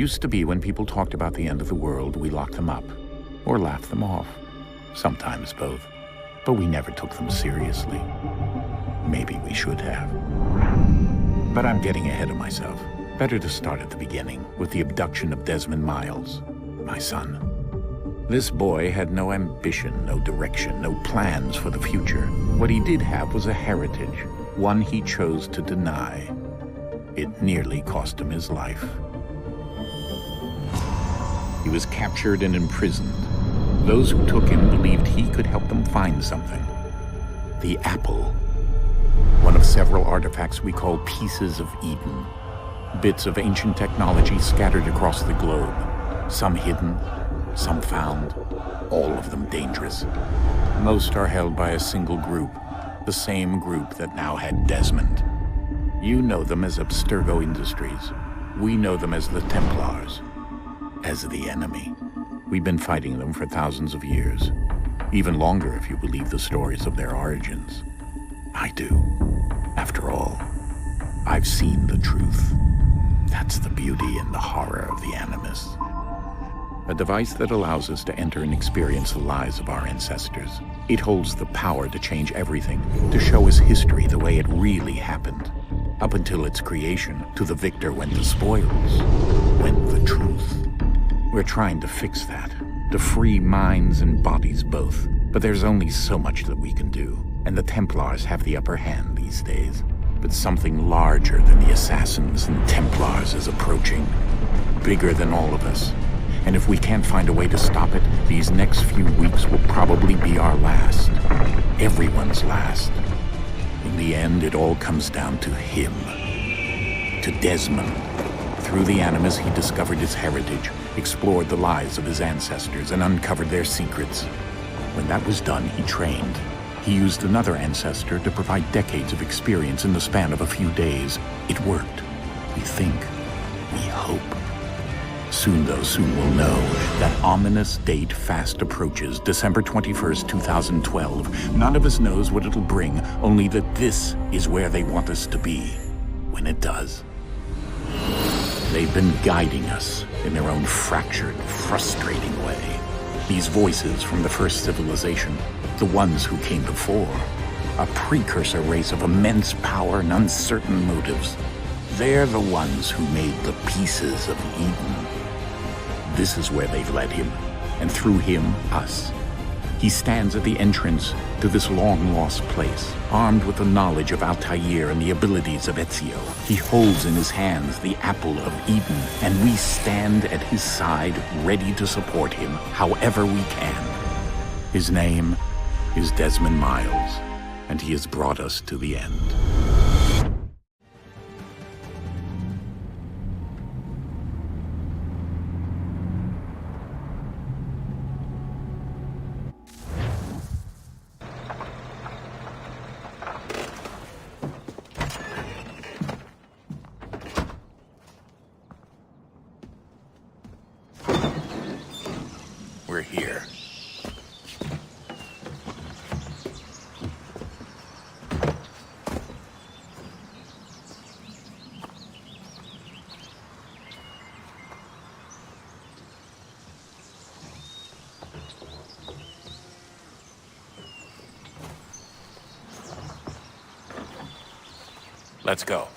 Used to be when people talked about the end of the world, we locked them up, or laughed them off. Sometimes both. But we never took them seriously. Maybe we should have. But I'm getting ahead of myself. Better to start at the beginning, with the abduction of Desmond Miles, my son. This boy had no ambition, no direction, no plans for the future. What he did have was a heritage, one he chose to deny. It nearly cost him his life. He was captured and imprisoned. Those who took him believed he could help them find something. The apple. One of several artifacts we call pieces of Eden. Bits of ancient technology scattered across the globe. Some hidden, some found, all of them dangerous. Most are held by a single group, the same group that now had Desmond. You know them as Abstergo Industries. We know them as the Templars, as the enemy. We've been fighting them for thousands of years, even longer if you believe the stories of their origins. I do. After all, I've seen the truth. That's the beauty and the horror of the Animus. A device that allows us to enter and experience the lives of our ancestors. It holds the power to change everything, to show us history the way it really happened. Up until its creation, to the victor went the spoils, went the truth. We're trying to fix that, to free minds and bodies both. But there's only so much that we can do, and the Templars have the upper hand these days. But something larger than the Assassins and Templars is approaching, bigger than all of us. And if we can't find a way to stop it, these next few weeks will probably be our last. Everyone's last. In the end, it all comes down to him. To Desmond. Through the Animus, he discovered his heritage, explored the lives of his ancestors, and uncovered their secrets. When that was done, he trained. He used another ancestor to provide decades of experience in the span of a few days. It worked. We think. We hope. Soon we'll know. That ominous date fast approaches, December 21st, 2012. None of us knows what it'll bring, only that this is where they want us to be, when it does. They've been guiding us in their own fractured, frustrating way. These voices from the first civilization, the ones who came before, a precursor race of immense power and uncertain motives. They're the ones who made the pieces of Eden. This is where they've led him, and through him, us. He stands at the entrance to this long-lost place, armed with the knowledge of Altair and the abilities of Ezio. He holds in his hands the apple of Eden, and we stand at his side, ready to support him however we can. His name is Desmond Miles, and he has brought us to the end. We're here. Let's go.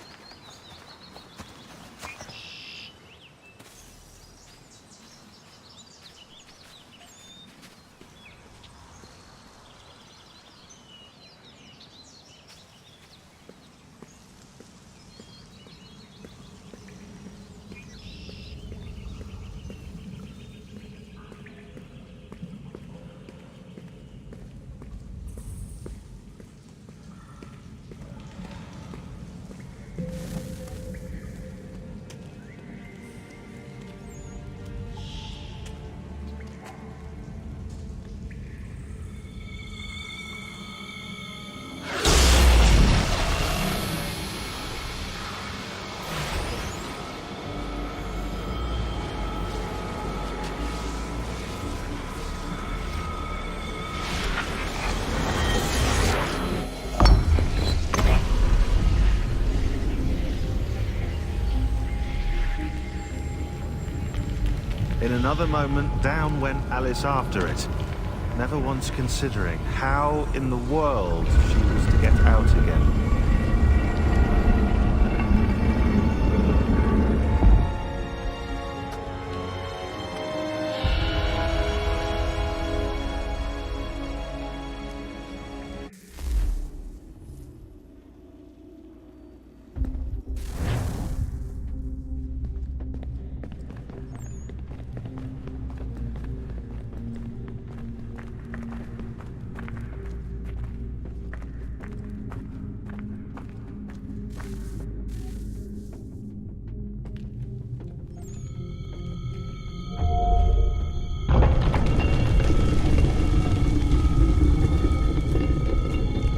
another moment, down went Alice after it, never once considering how in the world she was to get out again.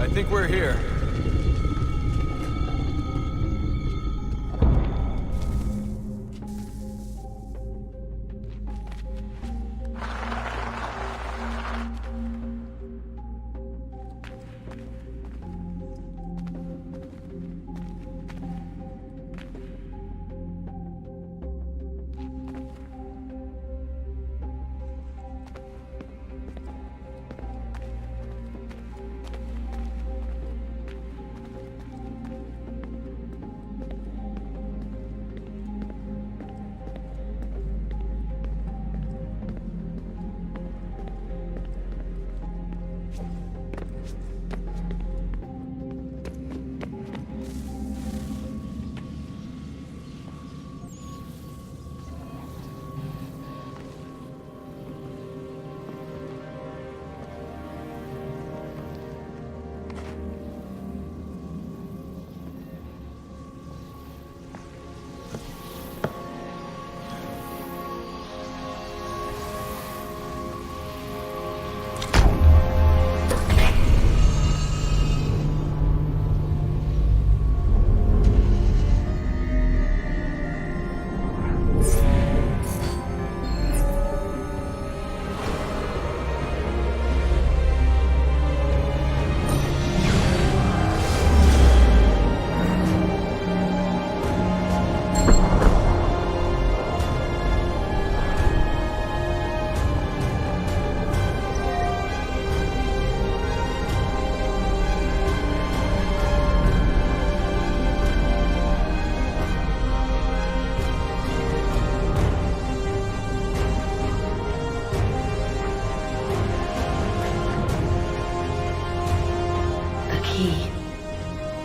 I think we're here.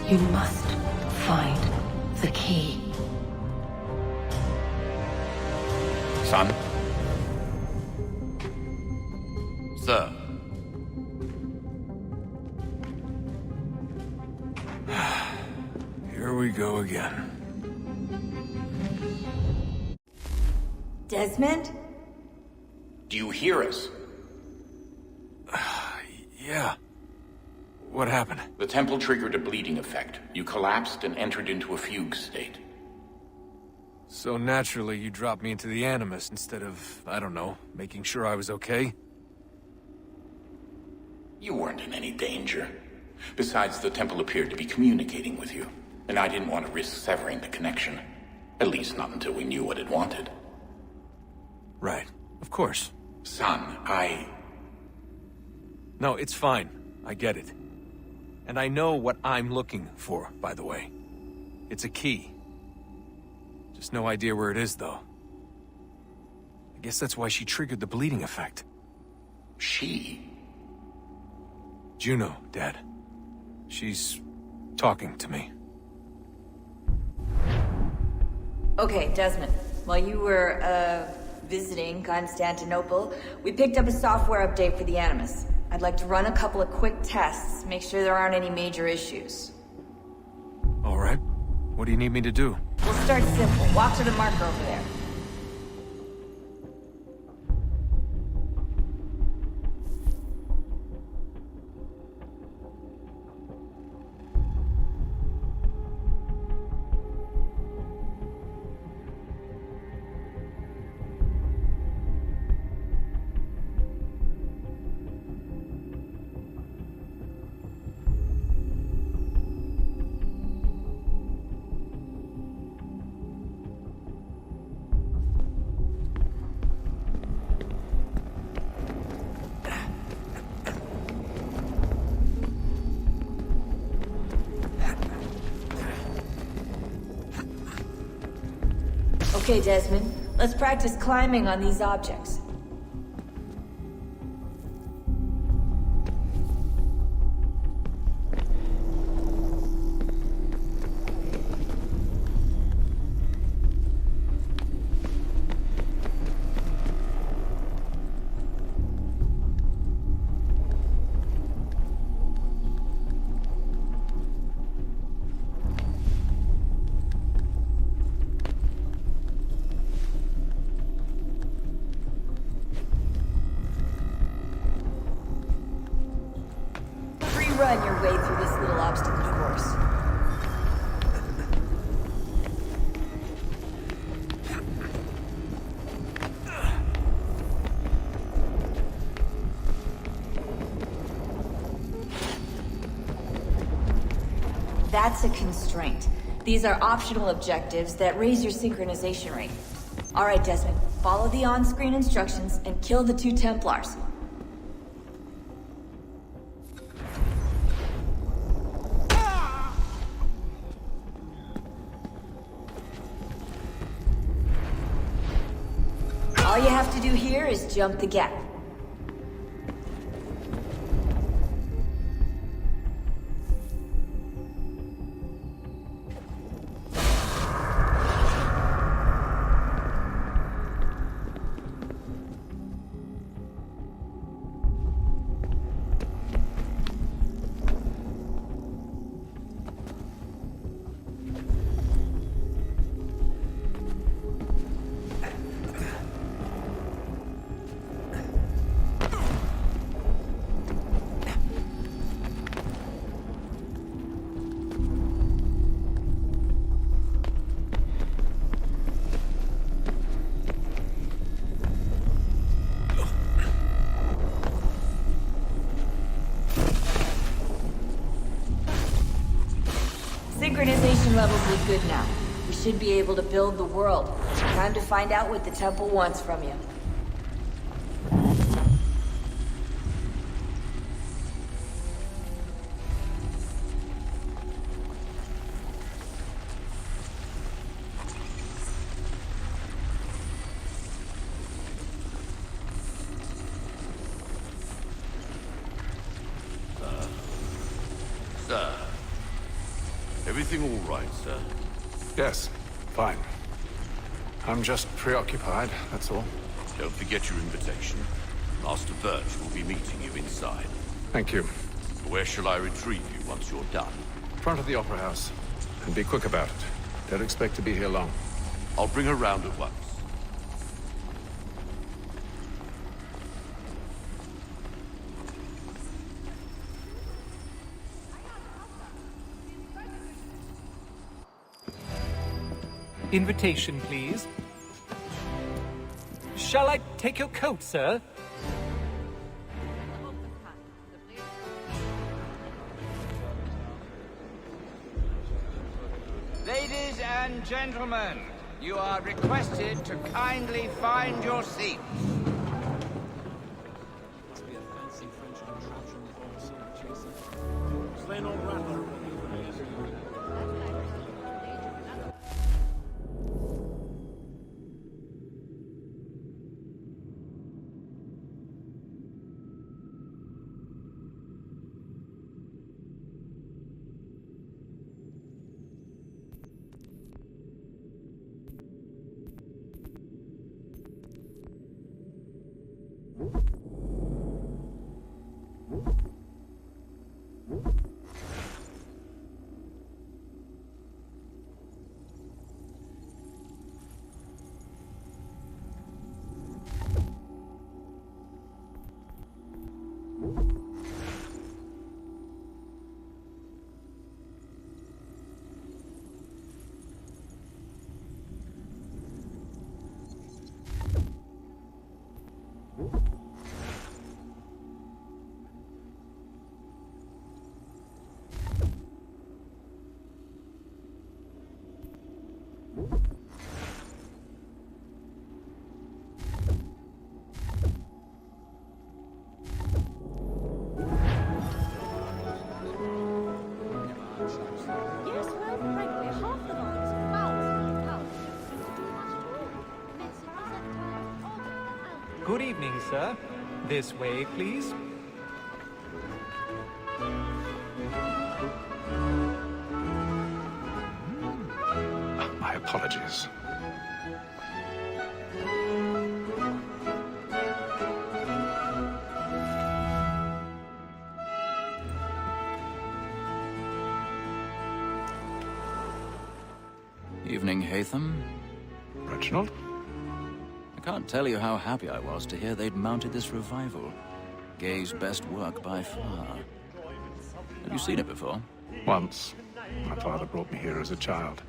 You must find the key. Son? Sir. Here we go again. Desmond? Do you hear us? Yeah. What happened? The temple triggered a bleeding effect. You collapsed and entered into a fugue state. So naturally, you dropped me into the Animus instead of, I don't know, making sure I was okay? You weren't in any danger. Besides, the temple appeared to be communicating with you, and I didn't want to risk severing the connection. At least not until we knew what it wanted. Right. Of course. Son, No, it's fine. I get it. And I know what I'm looking for, by the way. It's a key. Just no idea where it is, though. I guess that's why she triggered the bleeding effect. She? Juno, Dad. She's talking to me. Okay, Desmond. While you were, visiting Constantinople, we picked up a software update for the Animus. I'd like to run a couple of quick tests, make sure there aren't any major issues. All right. What do you need me to do? We'll start simple. Walk to the marker over there. Okay, Desmond. Let's practice climbing on these objects. Run your way through this little obstacle course. That's a constraint. These are optional objectives that raise your synchronization rate. Alright, Desmond, follow the on-screen instructions and kill the 2 Templars. All you have to do here is jump the gap. Synchronization levels look good now. We should be able to build the world. Time to find out what the temple wants from you. Sir. Everything all right, sir? Yes, fine. I'm just preoccupied, that's all. Don't forget your invitation. Master Birch will be meeting you inside. Thank you. Where shall I retrieve you once you're done? Front of the Opera House. And be quick about it. Don't expect to be here long. I'll bring her round at once. Invitation, please. Shall I take your coat, sir? Ladies and gentlemen, you are requested to kindly find your seats. evening, sir. This way, please. My apologies. Evening, Haytham. Reginald? I can't tell you how happy I was to hear they'd mounted this revival. Gay's best work by far. Have you seen it before? Once. My father brought me here as a child.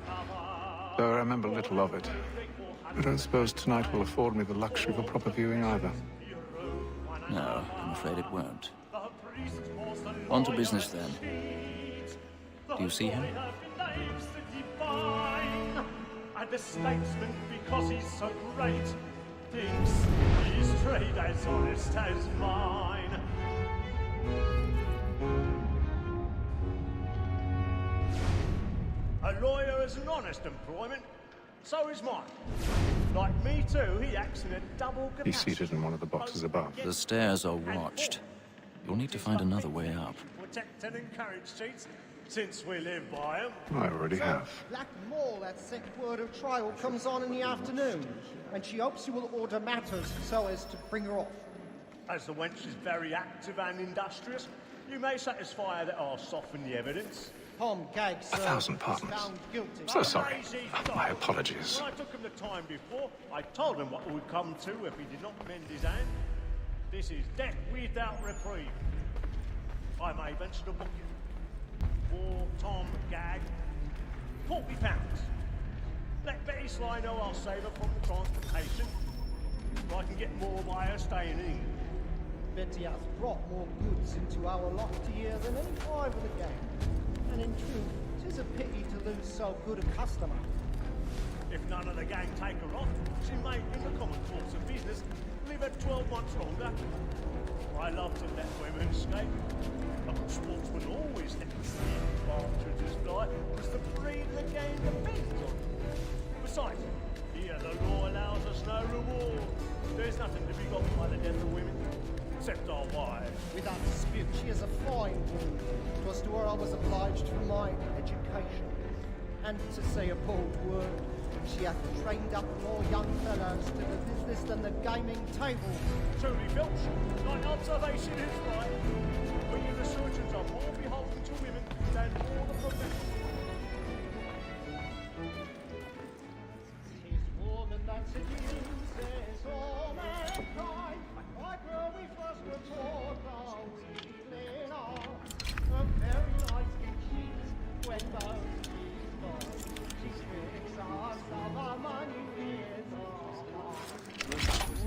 Though I remember little of it. I don't suppose tonight will afford me the luxury of a proper viewing either. No, I'm afraid it won't. On to business then. Do you see him? And the statesman, because he's so great, thinks his trade as honest as mine. A lawyer is an honest employment, so is mine. Like me too, he acts in a double capacity. He's seated in one of the boxes above. The stairs are watched. You'll need to find another way up. Protect and encourage cheats, since we live by them. I already have. Black Mall, that sick word of trial, comes on in the afternoon, and she hopes you will order matters so as to bring her off. As the wench is very active and industrious, you may satisfy her that I'll soften the evidence. Tom Gaggs, sir, 1,000 pardons. is found guilty. So sorry. My apologies. When I took him the time before, I told him what it would come to if he did not mend his hand. This is death without reprieve. I may venture to book you. For Tom Gagg, £40. Let Betty Sly know I'll save her from the transportation. So I can get more by her staying in England. Betty has brought more goods into our lofty here than any five of the gang. And in truth, 'tis a pity to lose so good a customer. If none of the gang take her off, she may, in the common course of business, live her 12 months longer. I love to let women escape. A good sportsman always lets the partridges fly, because the breed of the game depends on it. Besides, here the law allows us no reward. There's nothing to be got by the death of women, except our wives. Without dispute, she is a fine woman. 'Twas to her I was obliged for my education. And to say a bold word, she hath trained up more young fellows to the business than the gaming table. Truly, Filch, thine observation is right. But you the surgeons are more beholden to women than all the professionals. Tis woman that seduces all mankind. Like her we first were taught how we clean off. A very nice thing she's when both she's gone. She tricks us of our money with our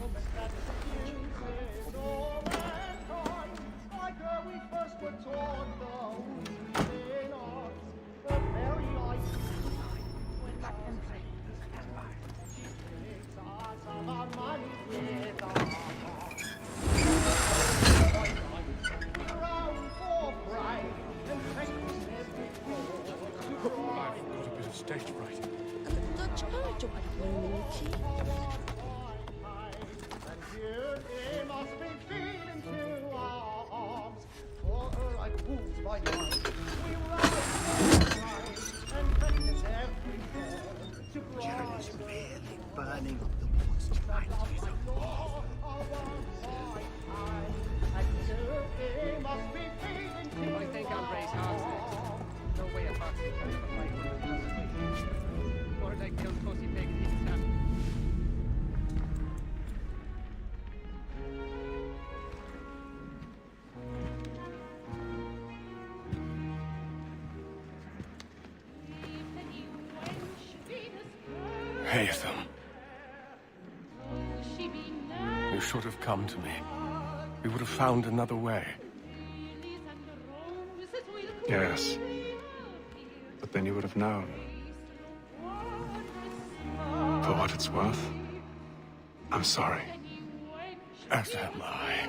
woman that seduces all mankind. Like her we first were taught how we clean off. A very nice thing when both she's gone. She tricks us of our money with our Stage fright. And the Dutch courage of humanity. And here they must be feeding to our arms. For her like wolves by night, we rise and practice everywhere to Jerry's really burning up the woods tonight. And here they must be feeding to I think I'll raise hearts next. No way a fox can carry the fight. Or they killed Pussy Pig and he's happy. Haytham. You should have come to me. We would have found another way. Yes. But then you would have known. For what it's worth, I'm sorry. As am I.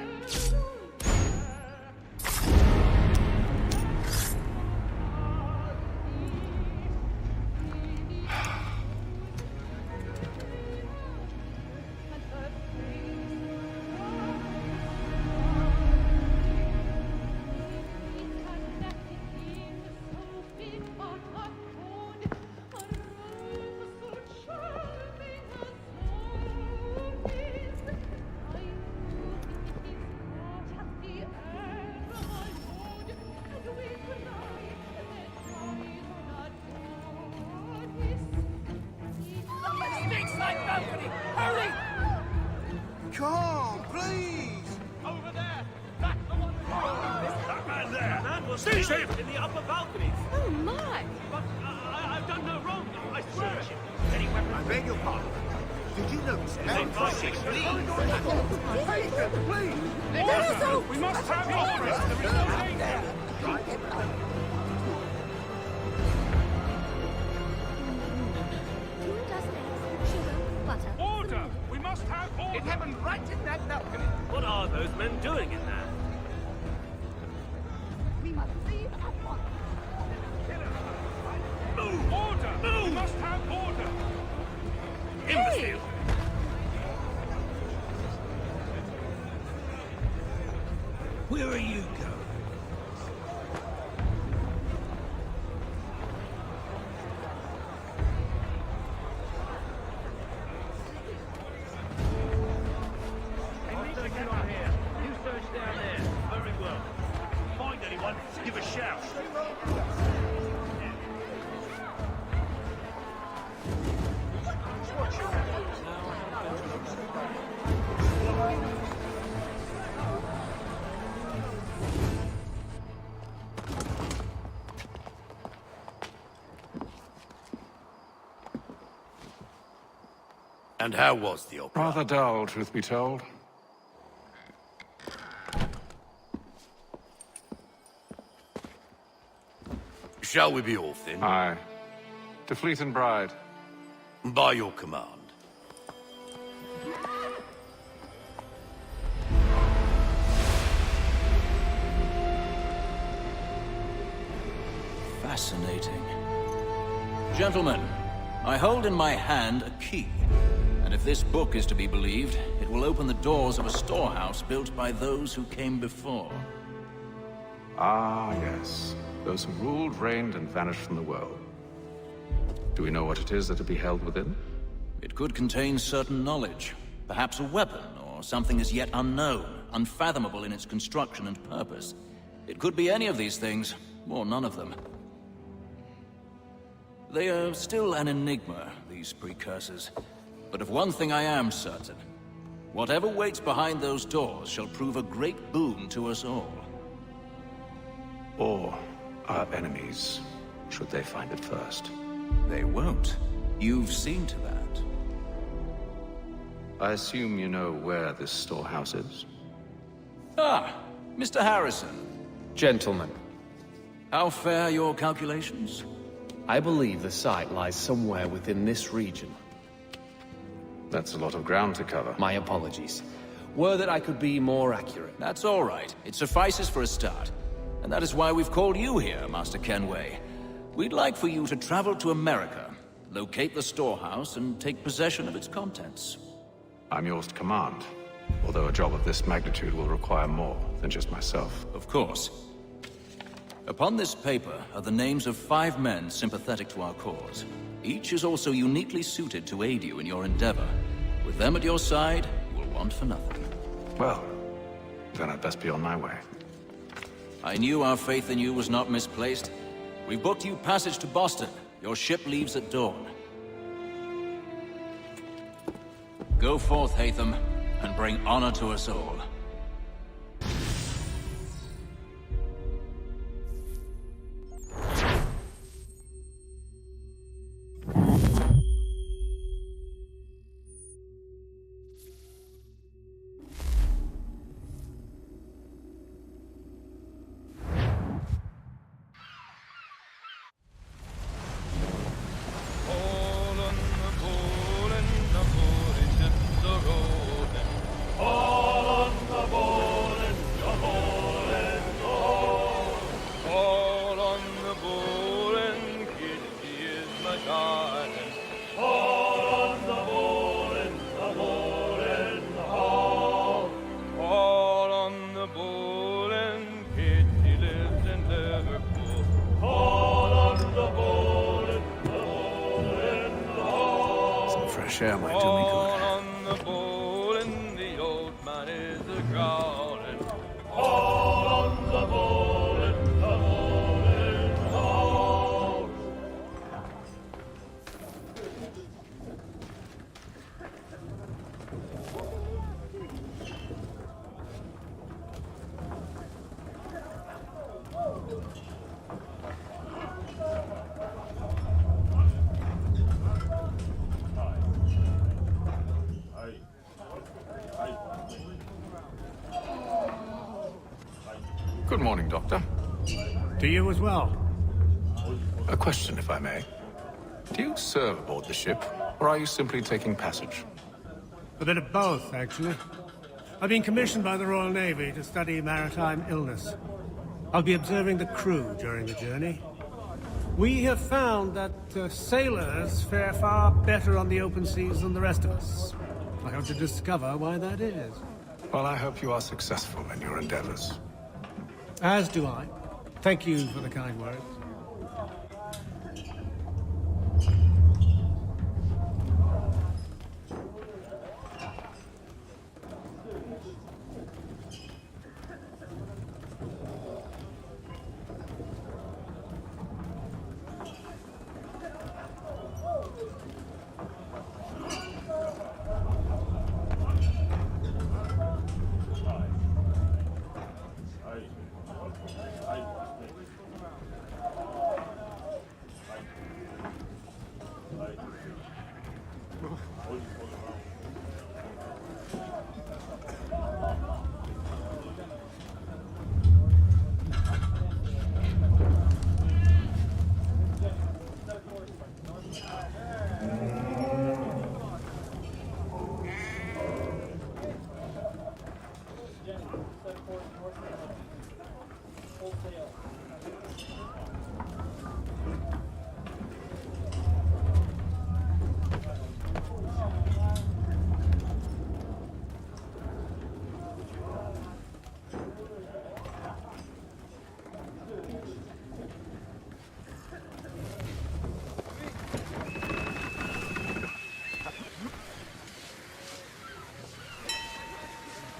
See him! In the upper balconies. Oh my! But I've done no wrong, I swear. Any weapons? I beg your pardon. Did you notice anything? Please! We must have orders! There is no danger! Order! We must have order! It happened right in that balcony. What are those men doing in there? We must leave at once. Move! Order! Move! We must have order! Imbecile! Where are you going? Give a shout. And how was the opera? Rather dull, truth be told. Shall we be off then? Aye. To Fleet and Bride. By your command. Fascinating. Gentlemen, I hold in my hand a key. And if this book is to be believed, it will open the doors of a storehouse built by those who came before. Ah, yes. Those who ruled, reigned, and vanished from the world. Do we know what it is that to be held within? It could contain certain knowledge. Perhaps a weapon, or something as yet unknown, unfathomable in its construction and purpose. It could be any of these things, or none of them. They are still an enigma, these precursors. But of one thing I am certain. Whatever waits behind those doors shall prove a great boon to us all. Or our enemies, should they find it first. They won't. You've seen to that. I assume you know where this storehouse is? Ah, Mr. Harrison. Gentlemen, How fare your calculations? I believe the site lies somewhere within this region. That's a lot of ground to cover. My apologies. Were that I could be more accurate. That's all right. It suffices for a start. And that is why we've called you here, Master Kenway. We'd like for you to travel to America, locate the storehouse, and take possession of its contents. I'm yours to command, although a job of this magnitude will require more than just myself. Of course. Upon this paper are the names of 5 men sympathetic to our cause. Each is also uniquely suited to aid you in your endeavor. With them at your side, you will want for nothing. Well, then I'd best be on my way. I knew our faith in you was not misplaced. We've booked you passage to Boston. Your ship leaves at dawn. Go forth, Haytham, and bring honor to us all. Share might do me good. On the bowl and the old man is a-growling. All on the bowl and the bowl and the hall. Good morning, Doctor. To you as well. A question, if I may. Do you serve aboard the ship, or are you simply taking passage? A bit of both, actually. I've been commissioned by the Royal Navy to study maritime illness. I'll be observing the crew during the journey. We have found that sailors fare far better on the open seas than the rest of us. I hope to discover why that is. Well, I hope you are successful in your endeavors. As do I. Thank you for the kind words.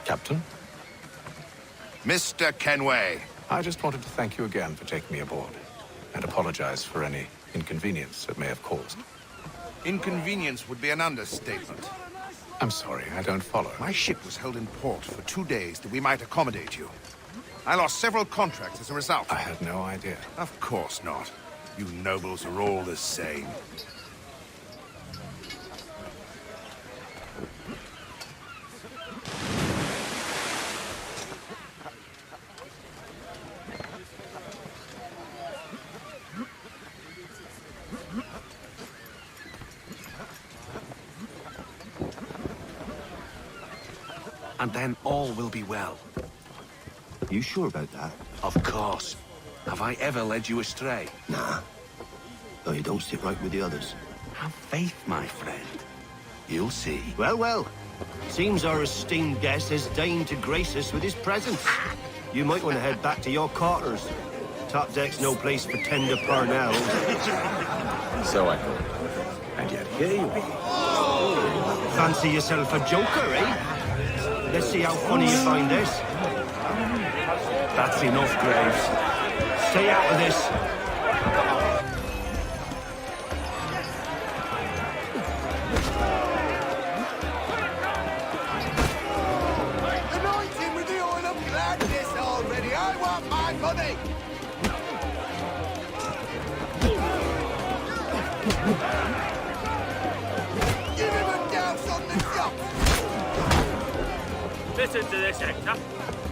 Captain? Mr. Kenway. I just wanted to thank you again for taking me aboard, and apologize for any inconvenience it may have caused. Inconvenience would be an understatement. I'm sorry, I don't follow. My ship was held in port for 2 days that we might accommodate you. I lost several contracts as a result. I had no idea. Of course not. You nobles are all the same. And then all will be well. You sure about that? Of course. Have I ever led you astray? Nah. Though you don't sit right with the others. Have faith, my friend. You'll see. Well, well. Seems our esteemed guest has deigned to grace us with his presence. You might want to head back to your quarters. Top deck's no place for tender parnells. So I thought. And yet here you are. Fancy yourself a joker, eh? Let's see how funny you find this. That's enough, Graves. Stay out of this. Anointing with the oil of gladness already. I want my money. Give him a douse on the shop. Listen to this, Hector.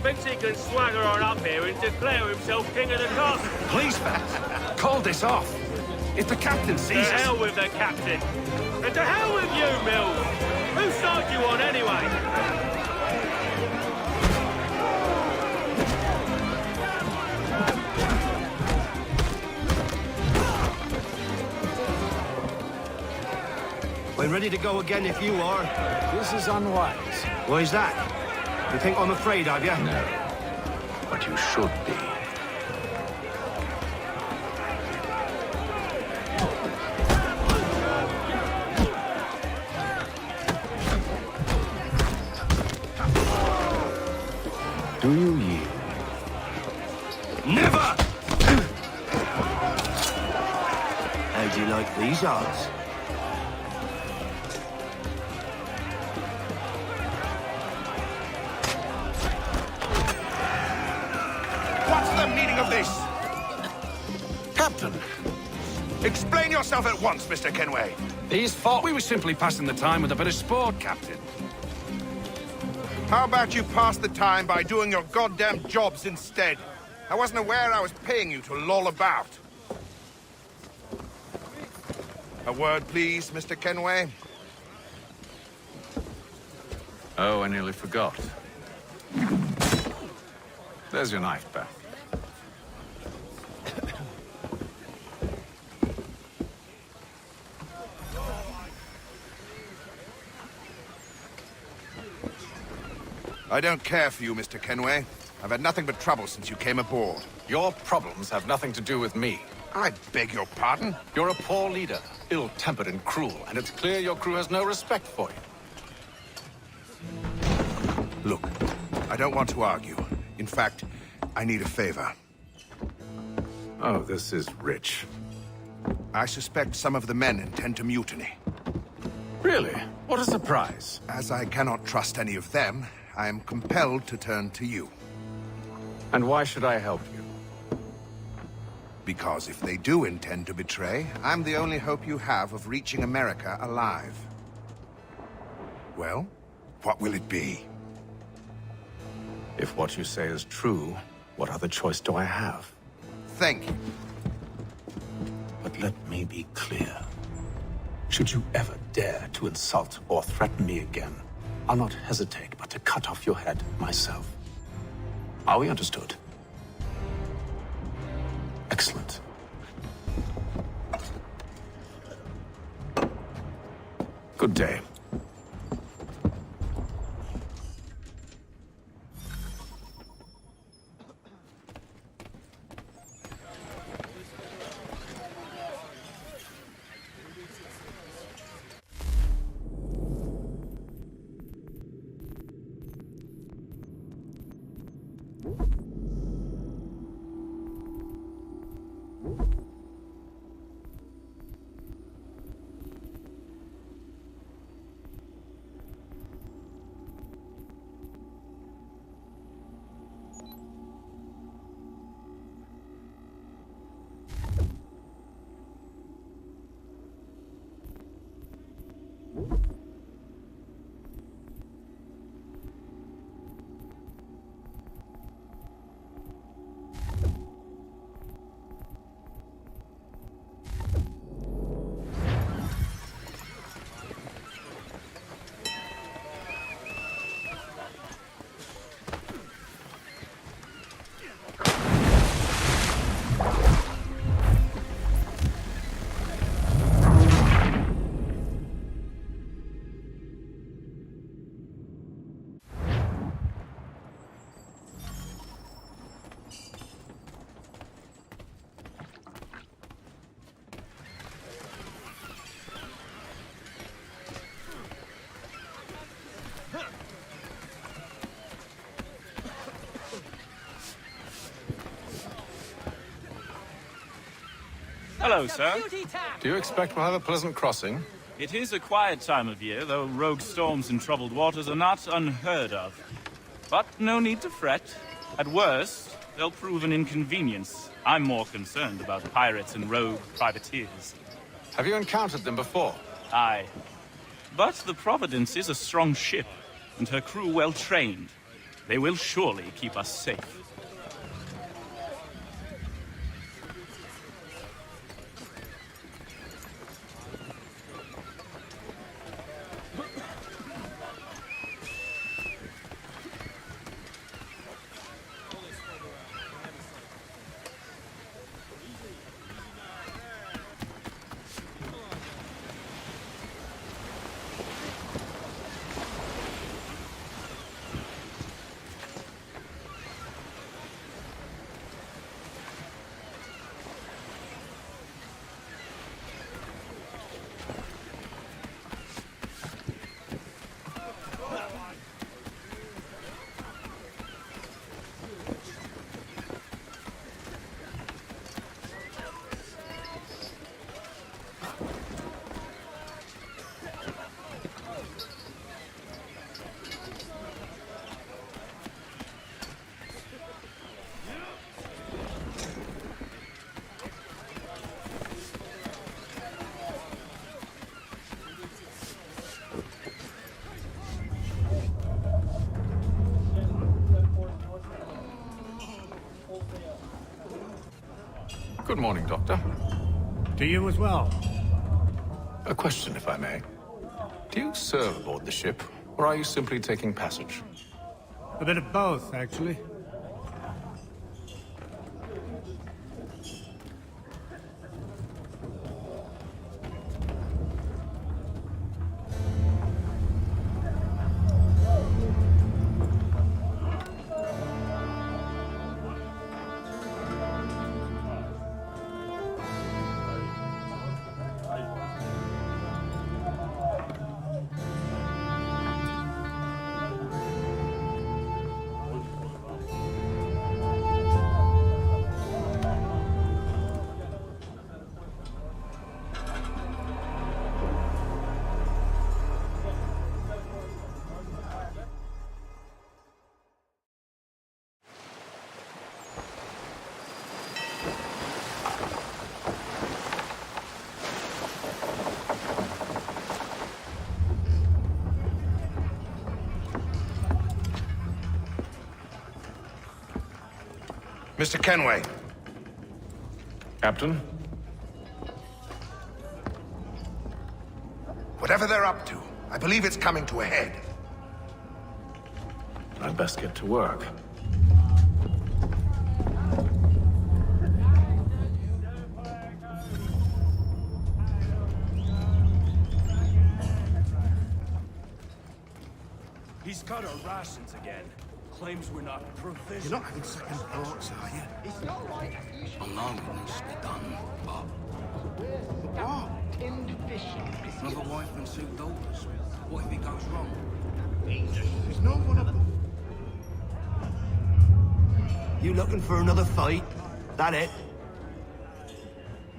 Thinks he can swagger on up here and declare himself king of the castle. Please, Vance. Call this off. If the captain sees us... To hell with the captain. And to hell with you, Mills. Whose side you on, anyway? We're ready to go again if you are. This is unwise. Why's that? You think I'm afraid of you? No. But you should be. Do you yield? Never! How do you like these odds? Of this? Captain! Explain yourself at once, Mr. Kenway. These thought we were simply passing the time with a bit of sport, Captain. How about you pass the time by doing your goddamn jobs instead? I wasn't aware I was paying you to loll about. A word, please, Mr. Kenway. Oh, I nearly forgot. There's your knife, Beth. I don't care for you, Mr. Kenway. I've had nothing but trouble since you came aboard. Your problems have nothing to do with me. I beg your pardon? You're a poor leader, ill-tempered and cruel, and it's clear your crew has no respect for you. Look, I don't want to argue. In fact, I need a favor. Oh, this is rich. I suspect some of the men intend to mutiny. Really? What a surprise. As I cannot trust any of them, I am compelled to turn to you. And why should I help you? Because if they do intend to betray, I'm the only hope you have of reaching America alive. Well, what will it be? If what you say is true, what other choice do I have? Thank you. But let me be clear. Should you ever dare to insult or threaten me again, I'll not hesitate but to cut off your head myself. Are we understood? Excellent. Good day. Hello, sir. Do you expect we'll have a pleasant crossing? It is a quiet time of year, though rogue storms in troubled waters are not unheard of. But no need to fret. At worst, they'll prove an inconvenience. I'm more concerned about pirates and rogue privateers. Have you encountered them before? Aye. But the Providence is a strong ship, and her crew well trained. They will surely keep us safe. Good morning, Doctor. To you as well. A question, if I may. Do you serve aboard the ship, or are you simply taking passage? A bit of both, actually. Mr. Kenway. Captain? Whatever they're up to, I believe it's coming to a head. I'd best get to work. He's got our rations again. Claims we're not provisioned. You're not having second thoughts, are you? It's not like I know what needs to be done, but... What? Tinned fish. Another wife and 2 daughters. What if it goes wrong? There's no one up. You looking for another fight? That it?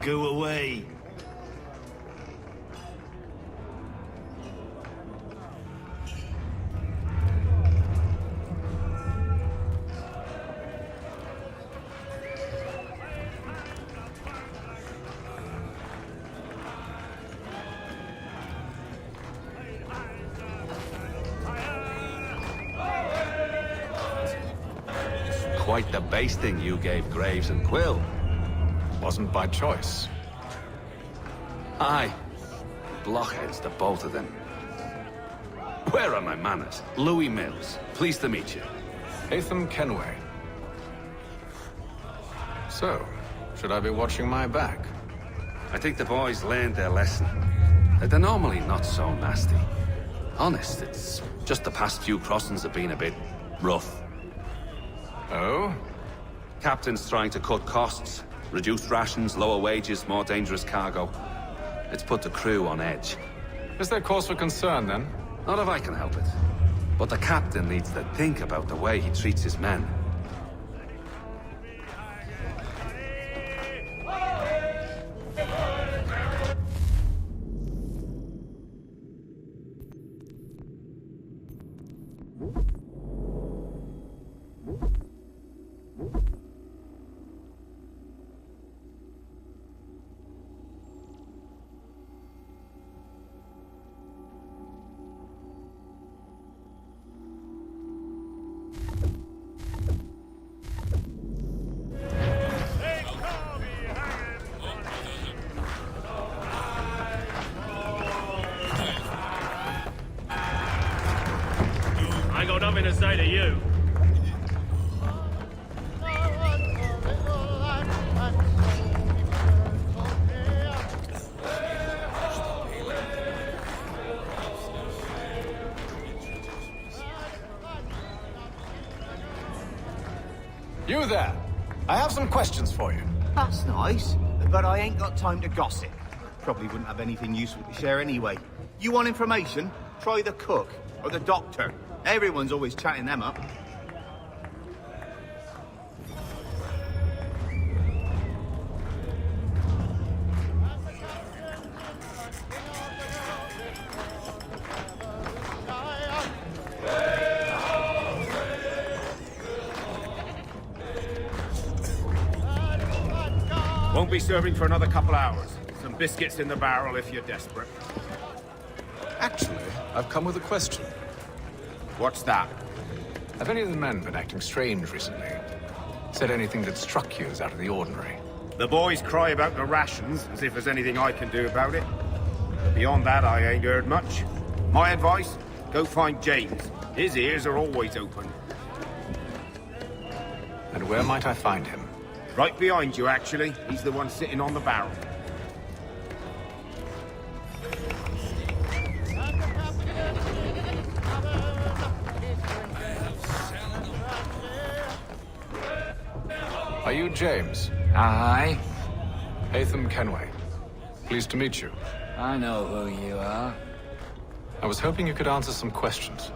Go away. Quite the basting you gave Graves and Quill. Wasn't by choice. Aye. Blockheads, the both of them. Where are my manners? Louis Mills. Pleased to meet you. Haytham Kenway. So, should I be watching my back? I think the boys learned their lesson. They're normally not so nasty. Honest, it's just the past few crossings have been a bit rough. Oh? Captain's trying to cut costs. Reduced rations, lower wages, more dangerous cargo. It's put the crew on edge. Is there cause for concern, then? Not if I can help it. But the captain needs to think about the way he treats his men. I got nothing to say to you. You there! I have some questions for you. That's nice, but I ain't got time to gossip. Probably wouldn't have anything useful to share anyway. You want information? Try the cook or the doctor. Everyone's always chatting them up. Won't be serving for another couple hours. Some biscuits in the barrel if you're desperate. Actually, I've come with a question. What's that? Have any of the men been acting strange recently? Said anything that struck you as out of the ordinary? The boys cry about the rations, as if there's anything I can do about it. But beyond that, I ain't heard much. My advice? Go find James. His ears are always open. And where might I find him? Right behind you, actually. He's the one sitting on the barrel. Are you James? Aye. Haytham Kenway. Pleased to meet you. I know who you are. I was hoping you could answer some questions.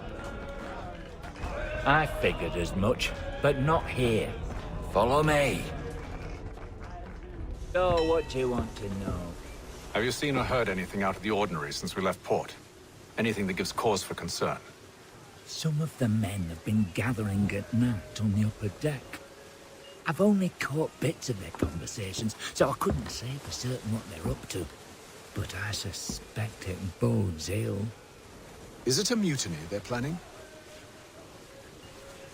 I figured as much, but not here. Follow me. So, what do you want to know? Have you seen or heard anything out of the ordinary since we left port? Anything that gives cause for concern? Some of the men have been gathering at night on the upper deck. I've only caught bits of their conversations, so I couldn't say for certain what they're up to. But I suspect it bodes ill. Is it a mutiny they're planning?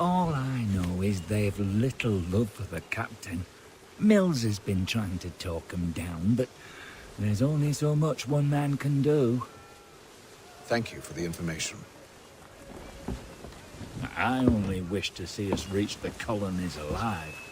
All I know is they've little love for the captain. Mills has been trying to talk him down, but there's only so much one man can do. Thank you for the information. I only wish to see us reach the colonies alive.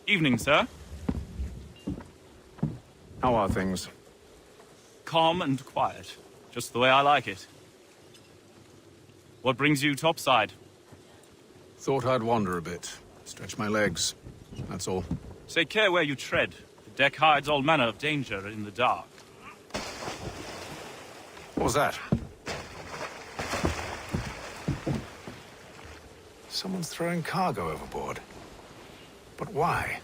Evening, sir. How are things? Calm and quiet. Just the way I like it. What brings you topside? Thought I'd wander a bit. Stretch my legs. That's all. Take care where you tread. The deck hides all manner of danger in the dark. What was that? Someone's throwing cargo overboard. But why?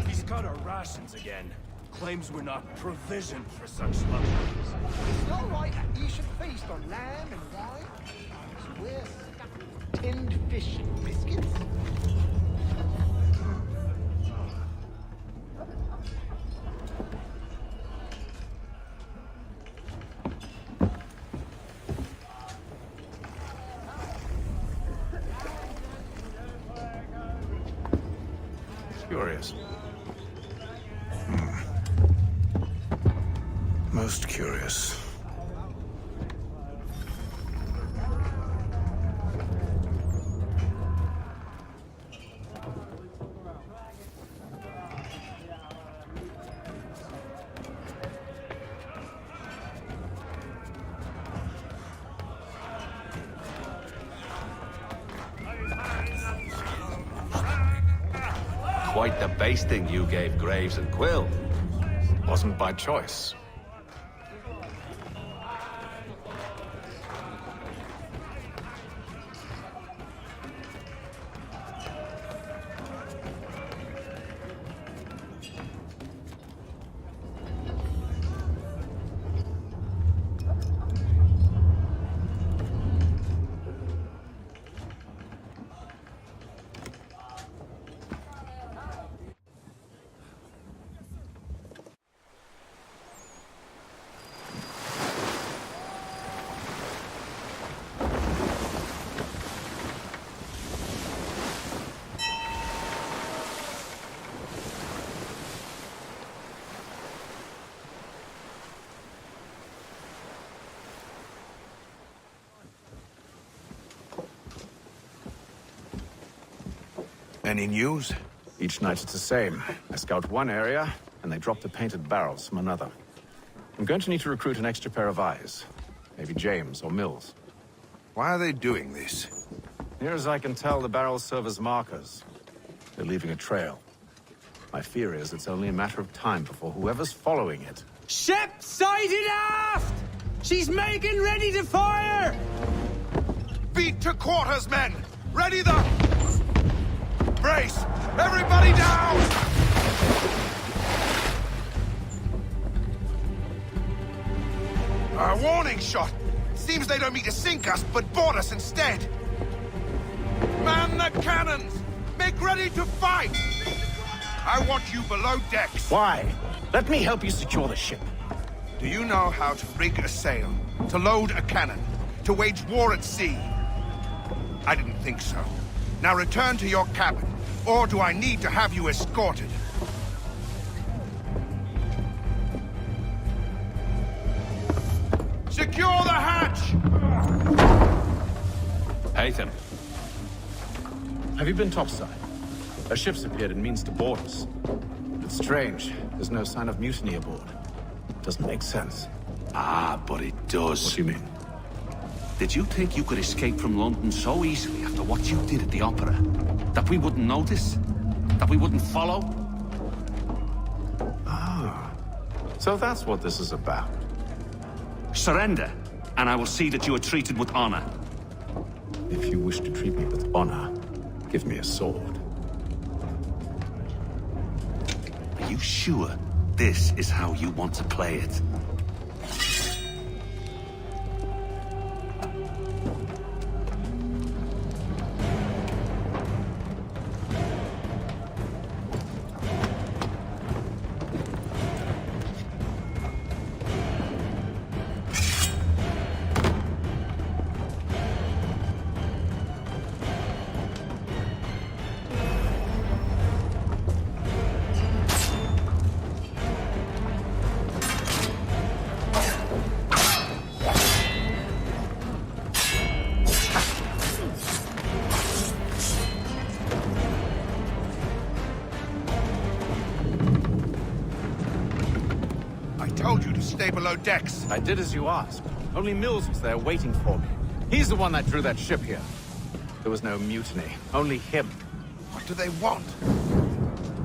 He's cut our rations again. Claims we're not provisioned for such luxuries. It's not right that you should feast on lamb and wine. We're stuck with tinned fish and biscuits. Curious. Most curious. Quite the basting you gave Graves and Quill. Wasn't by choice. Any news? Each night it's the same. I scout one area, and they drop the painted barrels from another. I'm going to need to recruit an extra pair of eyes. Maybe James or Mills. Why are they doing this? Near as I can tell, the barrels serve as markers. They're leaving a trail. My fear is it's only a matter of time before whoever's following it Ship sighted aft! She's making ready to fire! Beat to quarters, men! Ready the... Brace! Everybody down! A warning shot! Seems they don't mean to sink us, but board us instead! Man the cannons! Make ready to fight! I want you below decks. Why? Let me help you secure the ship. Do you know how to rig a sail? To load a cannon? To wage war at sea? I didn't think so. Now return to your cabin, or do I need to have you escorted? Secure the hatch! Haytham. Have you been topside? A ship's appeared and means to board us. It's strange. There's no sign of mutiny aboard. Doesn't make sense. Ah, but it does. What do you mean? Did you think you could escape from London so easily after what you did at the opera? That we wouldn't notice? That we wouldn't follow? Ah. So that's what this is about. Surrender, and I will see that you are treated with honor. If you wish to treat me with honor, give me a sword. Are you sure this is how you want to play it? Stay below decks. I did as you asked. Only Mills was there waiting for me. He's the one that drew that ship here. There was no mutiny. Only him. What do they want?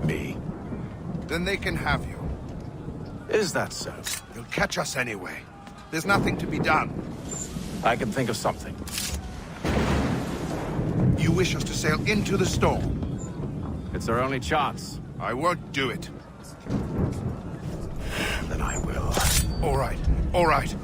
Me. Then they can have you. Is that so? They'll catch us anyway. There's nothing to be done. I can think of something. You wish us to sail into the storm? It's our only chance. I won't do it. Then I will. All right. All right.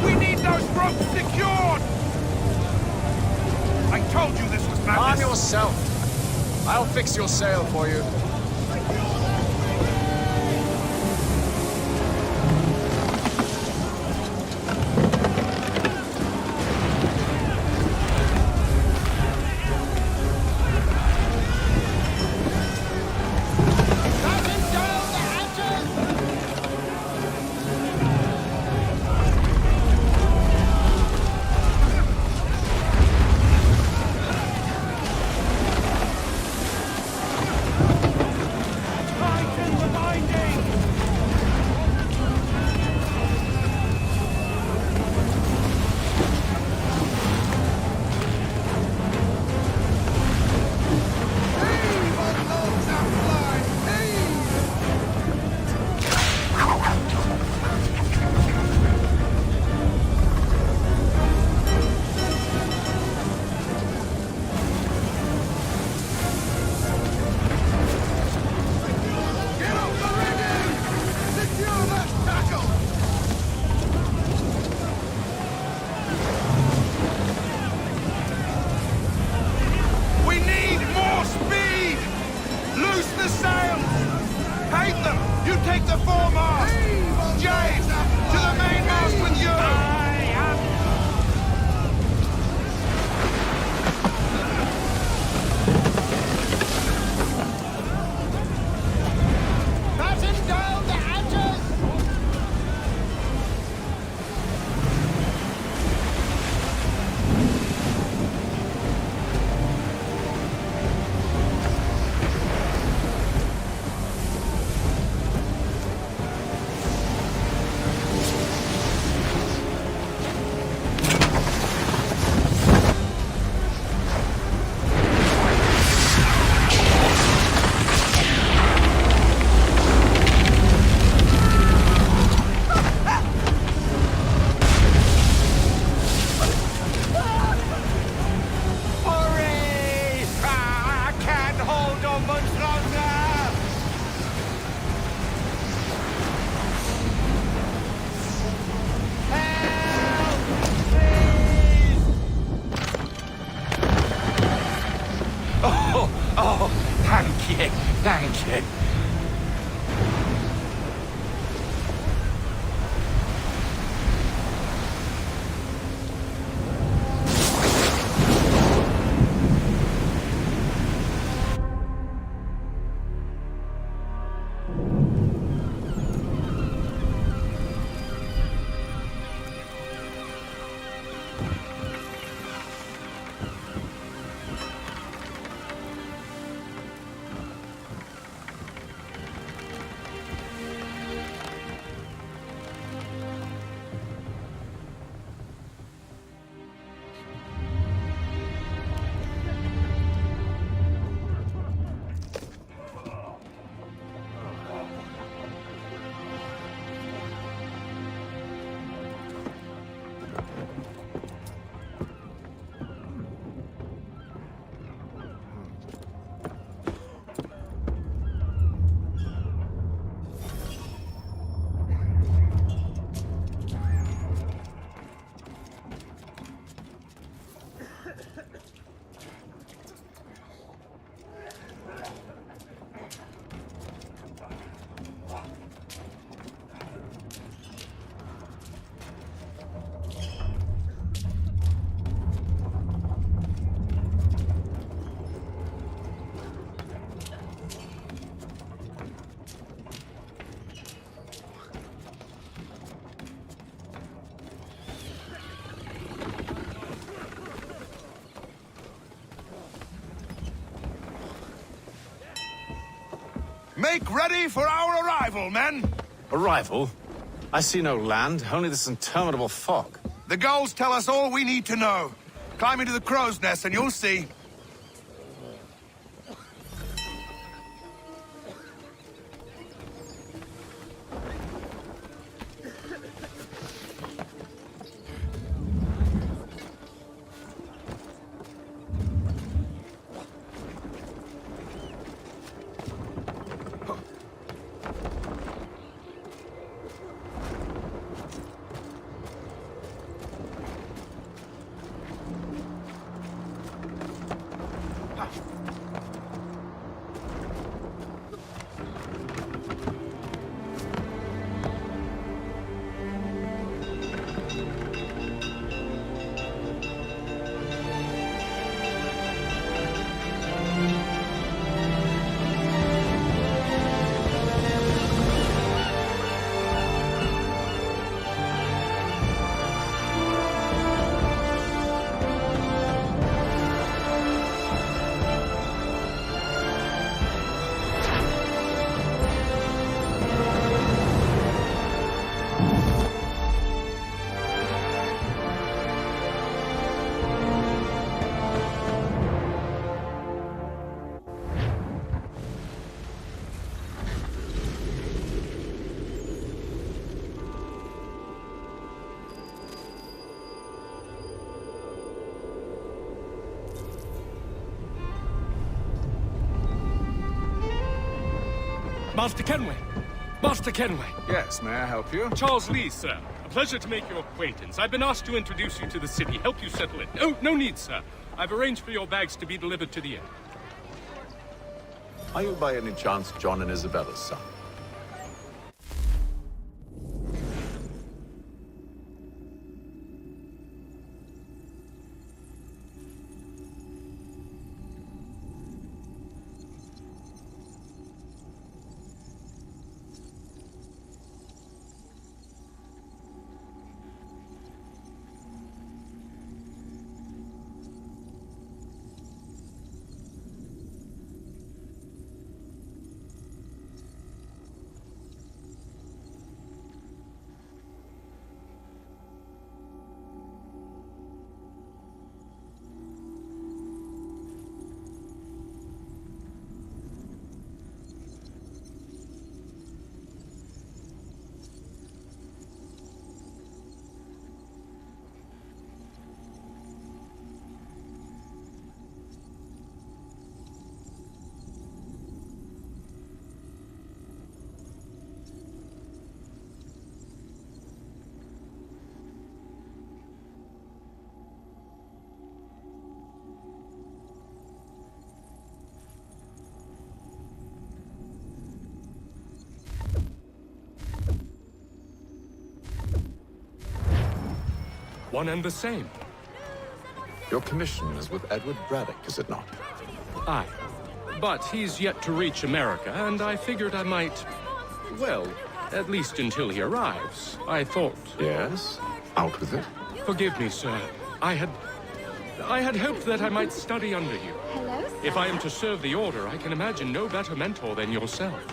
We need those ropes secured! I told you this was madness! Arm yourself! I'll fix your sail for you. Thank you. Make ready for our arrival, men! Arrival? I see no land, only this interminable fog. The gulls tell us all we need to know. Climb into the crow's nest and you'll see. Master Kenway! Master Kenway! Yes, may I help you? Charles Lee, sir. A pleasure to make your acquaintance. I've been asked to introduce you to the city, help you settle it. Oh, no need, sir. I've arranged for your bags to be delivered to the inn. Are you by any chance John and Isabella's son? One and the same. Your commission is with Edward Braddock, is it not? Aye. But he's yet to reach America, and I figured I might... Well, at least until he arrives. I thought... Yes? Out with it. Forgive me, sir. I had hoped that I might study under you. Hello, sir. If I am to serve the Order, I can imagine no better mentor than yourself.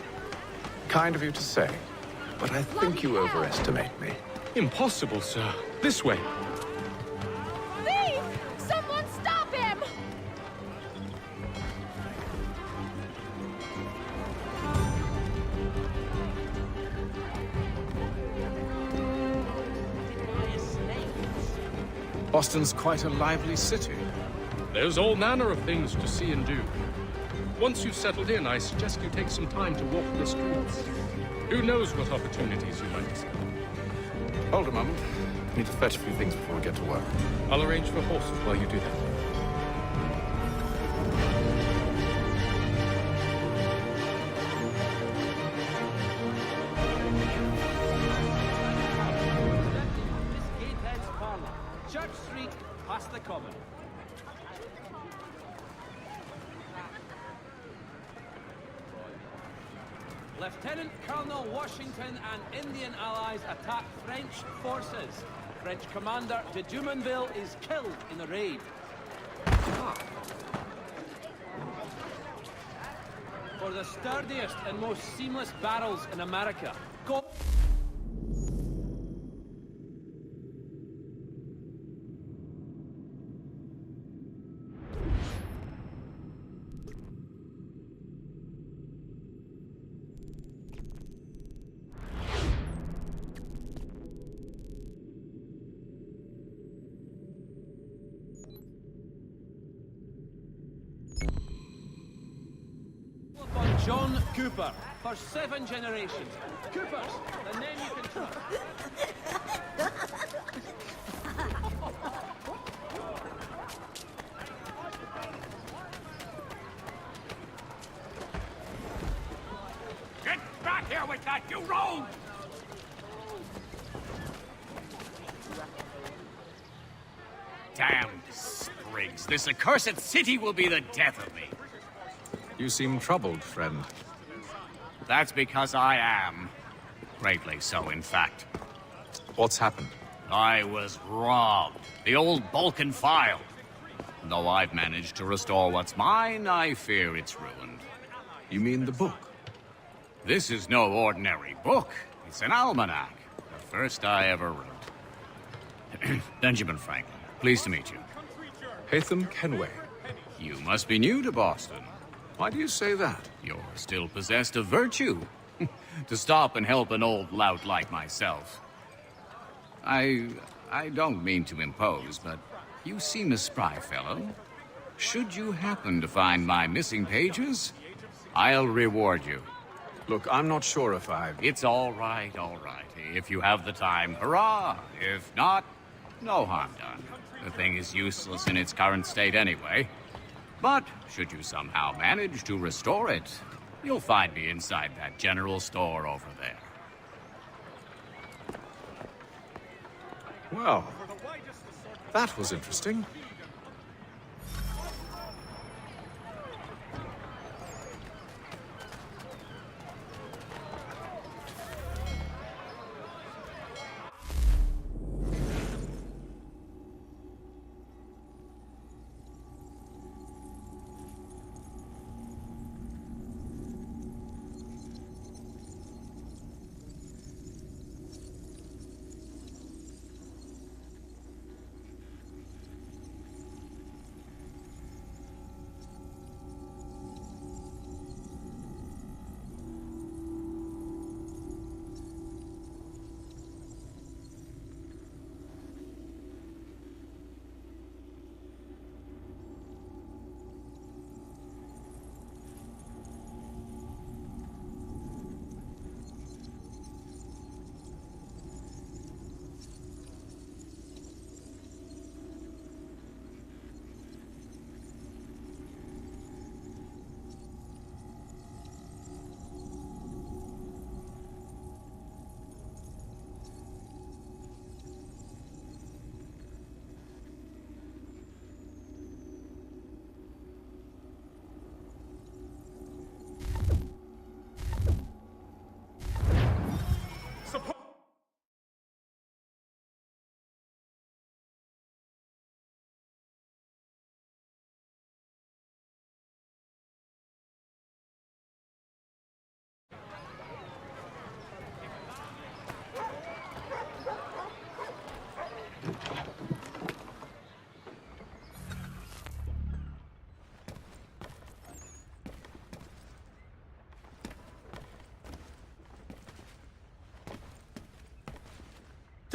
Kind of you to say, but I think you overestimate me. Impossible, sir. This way. Thief! Someone stop him! Boston's quite a lively city. There's all manner of things to see and do. Once you've settled in, I suggest you take some time to walk the streets. Who knows what opportunities you might discover. Hold a moment. I need to fetch a few things before we get to work. I'll arrange for horses while you do that. Church Street, past the Common. Lieutenant Colonel Washington and Indian allies attack French forces. French commander de Jumonville is killed in a raid. For the sturdiest and most seamless barrels in America, go... John Cooper, for 7 generations. Coopers, the name you can trust. Get back here with that, you rogue! Damned sprigs. This accursed city will be the death of me. You seem troubled, friend. That's because I am. Greatly so, in fact. What's happened? I was robbed. The old Balkan file. Though I've managed to restore what's mine, I fear it's ruined. You mean the book? This is no ordinary book. It's an almanac. The first I ever wrote. Benjamin Franklin, pleased to meet you. Haytham Kenway. You must be new to Boston. Why do you say that? You're still possessed of virtue. To stop and help an old lout like myself. I don't mean to impose, but you seem a spry fellow. Should you happen to find my missing pages, I'll reward you. Look, I'm not sure if I've... It's all right, all right. If you have the time, hurrah! If not, no harm done. The thing is useless in its current state anyway. But should you somehow manage to restore it, you'll find me inside that general store over there. Well, that was interesting.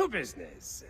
to business.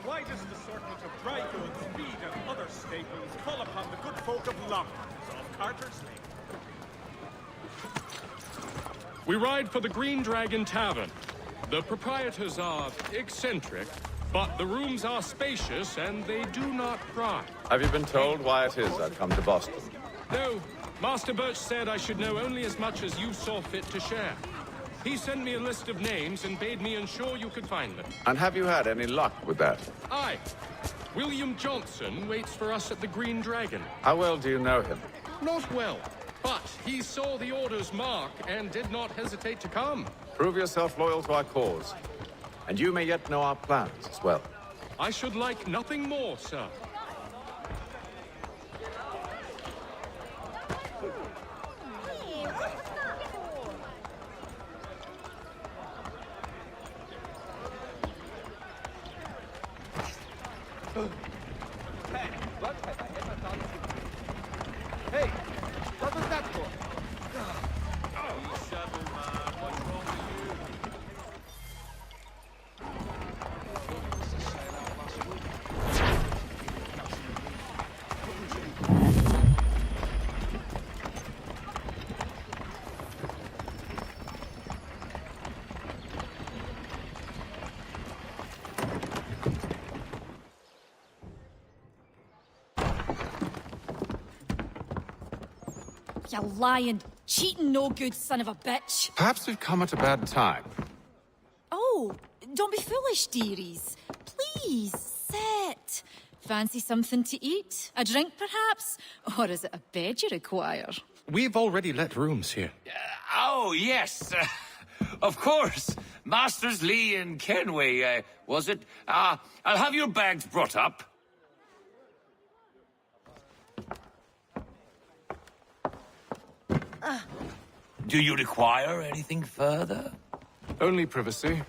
Widest assortment of dry goods, feed, and other staples, call upon the good folk of Longmans of Carter's Lake. We ride for the Green Dragon Tavern. The proprietors are eccentric, but the rooms are spacious and they do not pry. Have you been told why it is I've come to Boston? No, Master Birch said I should know only as much as you saw fit to share. He sent me a list of names and bade me ensure you could find them. And have you had any luck with that? Aye. William Johnson waits for us at the Green Dragon. How well do you know him? Not well, but he saw the order's mark and did not hesitate to come. Prove yourself loyal to our cause. And you may yet know our plans as well. I should like nothing more, sir. Hey, what was that for? You lying, cheating, no good son of a bitch. Perhaps we've come at a bad time. Oh, don't be foolish, dearies. Please, sit. Fancy something to eat? A drink, perhaps? Or is it a bed you require? We've already let rooms here. Oh, yes. Of course. Masters Lee and Kenway, was it? I'll have your bags brought up. Do you require anything further? Only privacy.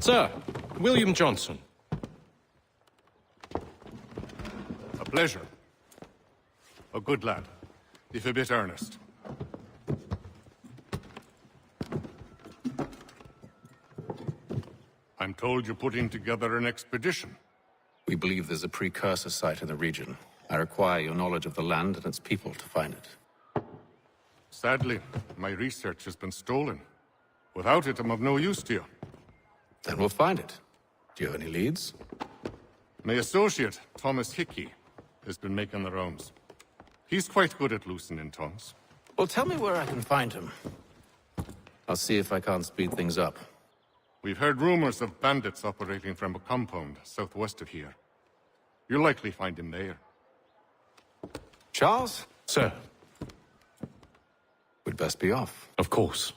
Sir, William Johnson. A pleasure. A good lad, if a bit earnest. I'm told you're putting together an expedition. We believe there's a precursor site in the region. I require your knowledge of the land and its people to find it. Sadly, my research has been stolen. Without it, I'm of no use to you. Then we'll find it. Do you have any leads? My associate, Thomas Hickey, has been making the rounds. He's quite good at loosening tongues. Well, tell me where I can find him. I'll see if I can't speed things up. We've heard rumors of bandits operating from a compound southwest of here. You'll likely find him there. Charles? Sir. We'd best be off. Of course.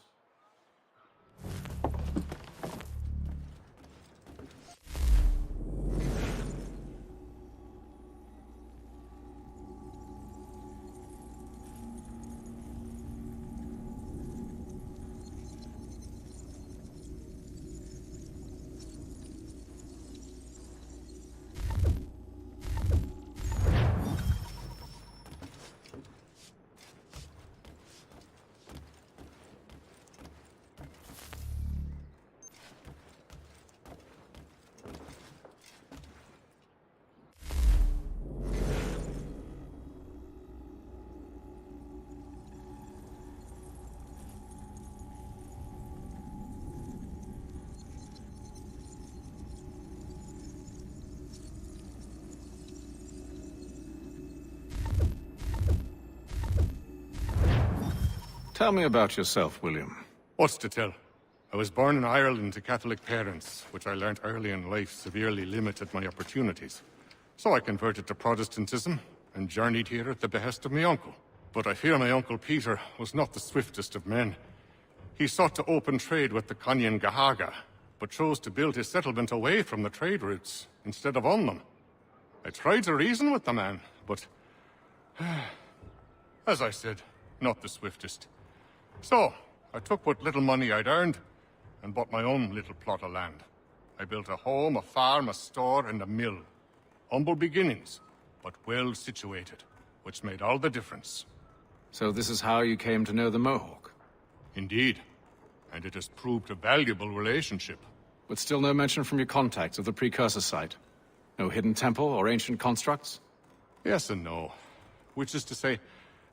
Tell me about yourself, William. What's to tell? I was born in Ireland to Catholic parents, which I learnt early in life severely limited my opportunities. So I converted to Protestantism and journeyed here at the behest of my uncle. But I fear my uncle Peter was not the swiftest of men. He sought to open trade with the Kanien'kehá, but chose to build his settlement away from the trade routes instead of on them. I tried to reason with the man, but as I said, not the swiftest. So, I took what little money I'd earned and bought my own little plot of land. I built a home, a farm, a store, and a mill. Humble beginnings, but well situated, which made all the difference. So this is how you came to know the Mohawk? Indeed, and it has proved a valuable relationship. But still no mention from your contacts of the precursor site? No hidden temple or ancient constructs? Yes and no. Which is to say,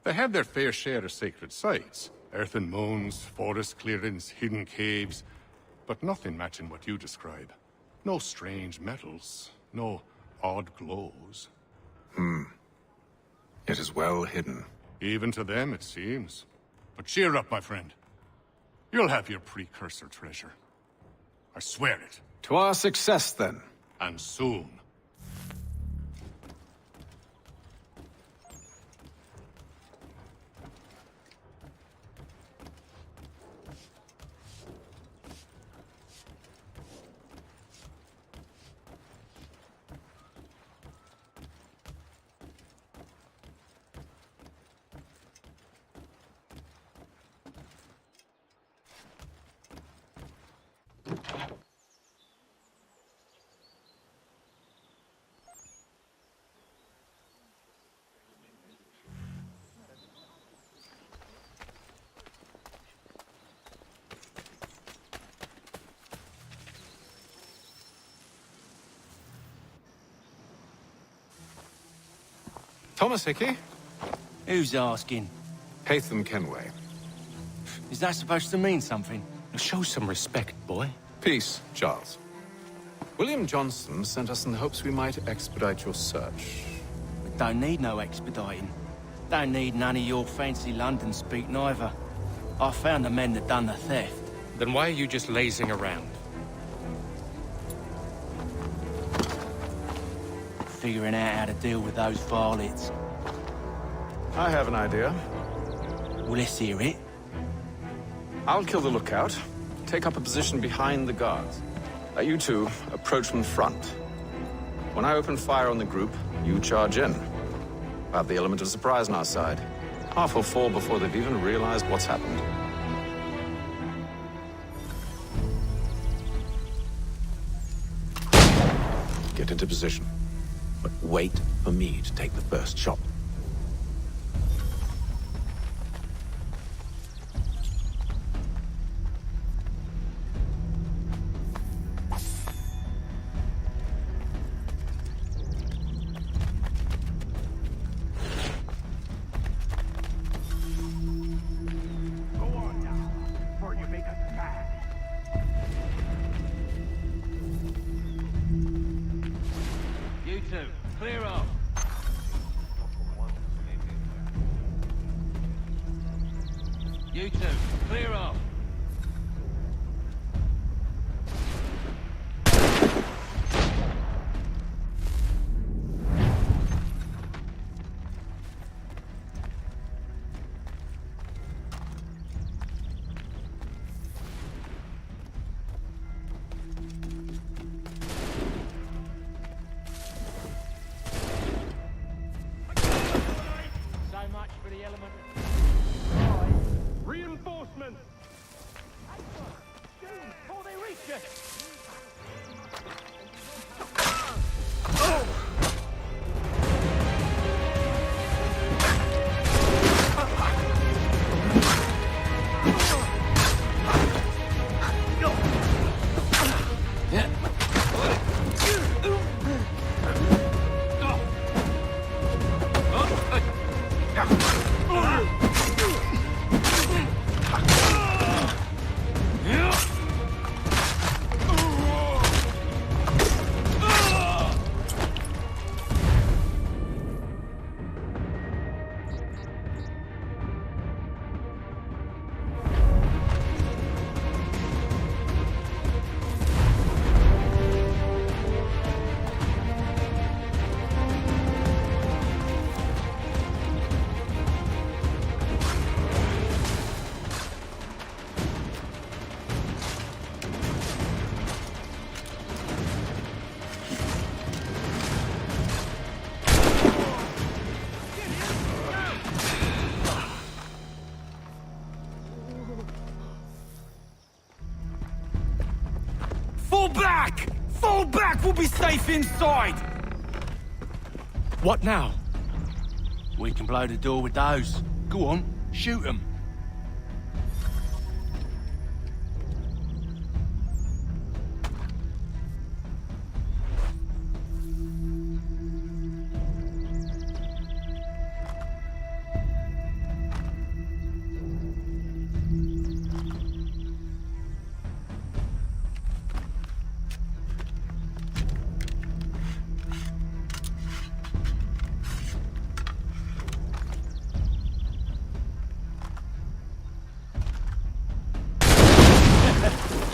they have their fair share of sacred sites. Earthen mounds, forest clearings, hidden caves. But nothing matching what you describe. No strange metals, no odd glows. It is well hidden. Even to them, it seems. But cheer up, my friend. You'll have your precursor treasure. I swear it. To our success, then. And soon. Thomas Hickey? Who's asking? Haytham Kenway. Is that supposed to mean something? Show some respect, boy. Peace, Charles. William Johnson sent us in the hopes we might expedite your search. We don't need no expediting. Don't need none of your fancy London speak neither. I found the men that done the theft. Then why are you just lazing around? Figuring out how to deal with those varlets. I have an idea. Well, let's hear it. I'll kill the lookout, take up a position behind the guards. You two approach from the front. When I open fire on the group, you charge in. We'll have the element of surprise on our side. Half will fall before they've even realized what's happened. Get into position. But wait for me to take the first shot. Clear off. You two, clear off. Reinforcements! Fall back! Fall back! We'll be safe inside! What now? We can blow the door with those. Go on, shoot them.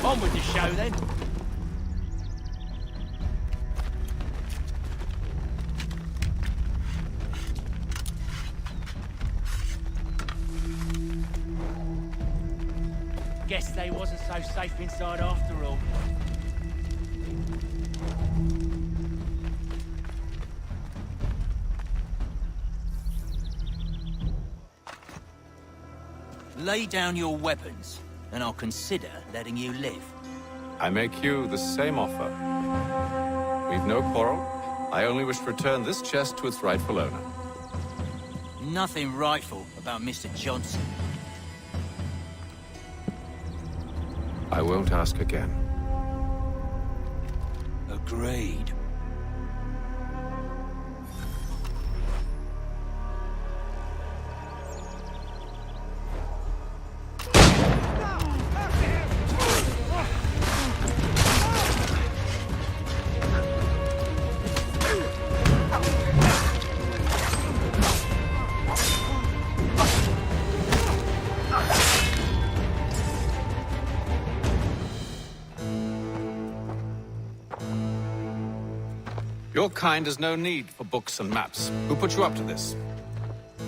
On with the show, then. Guess they wasn't so safe inside after all. Lay down your weapons, and I'll consider letting you live. I make you the same offer. We've no quarrel. I only wish to return this chest to its rightful owner. Nothing rightful about Mr. Johnson. I won't ask again. Agreed. Your kind has no need for books and maps. Who put you up to this?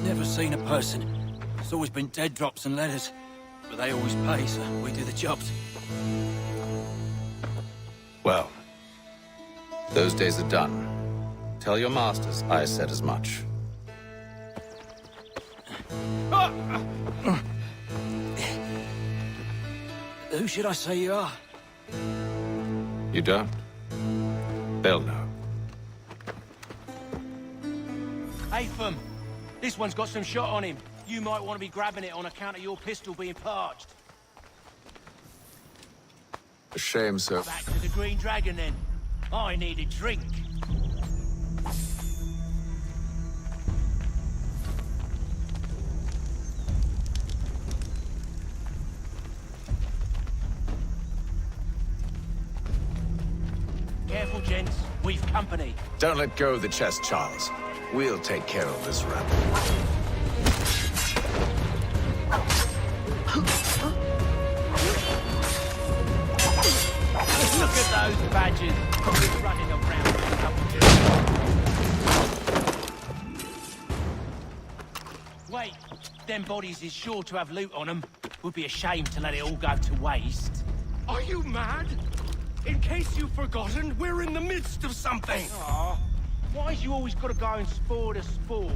Never seen a person. It's always been dead drops and letters. But they always pay, so we do the jobs. Well, those days are done. Tell your masters I said as much. Who should I say you are? You don't? They'll know. Haytham, this one's got some shot on him. You might want to be grabbing it on account of your pistol being parched. A shame, sir. Back to the Green Dragon, then. I need a drink. Careful, gents. We've company. Don't let go of the chest, Charles. We'll take care of this rabble. Look at those badgers running around. Wait, them bodies is sure to have loot on them. Would be a shame to let it all go to waste. Are you mad? In case you've forgotten, we're in the midst of something. Aw, why's you always gotta go and spore the spore?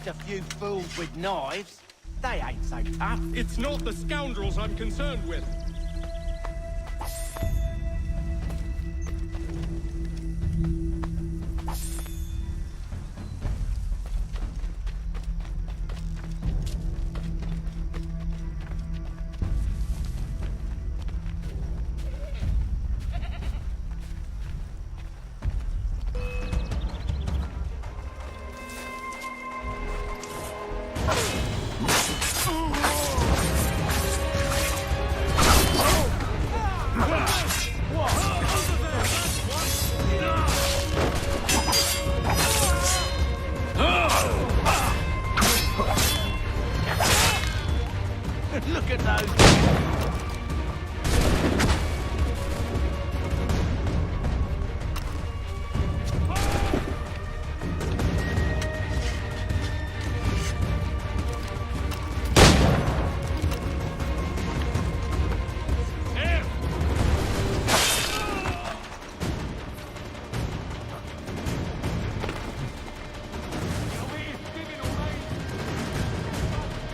A few fools with knives. They ain't so tough. It's not the scoundrels I'm concerned with. Look at those.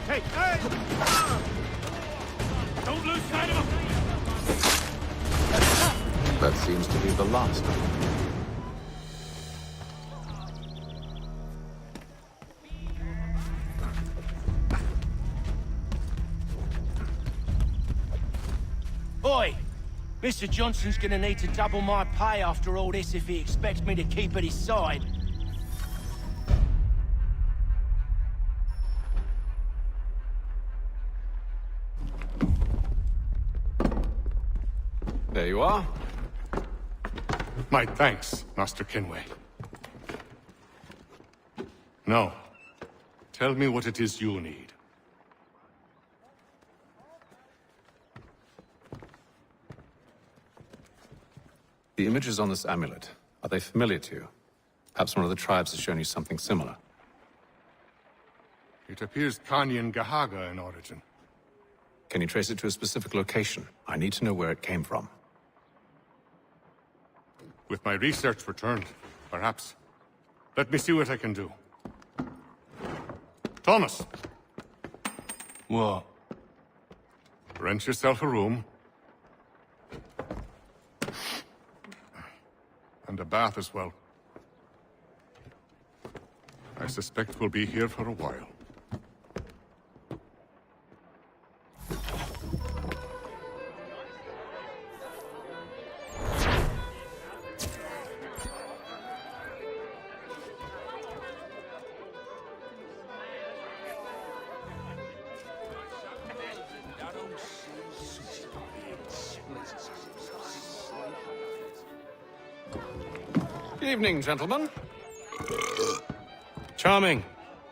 Hey, hey! Don't lose sight of him! That seems to be the last of them. Oi! Mr. Johnson's gonna need to double my pay after all this if he expects me to keep at his side. There you are. My thanks, Master Kenway. Now, tell me what it is you need. The images on this amulet, are they familiar to you? Perhaps one of the tribes has shown you something similar. It appears Kanien'kehá in origin. Can you trace it to a specific location? I need to know where it came from. With my research returned, perhaps. Let me see what I can do. Thomas! What? Rent yourself a room. And a bath as well. I suspect we'll be here for a while. Evening, gentlemen. Charming.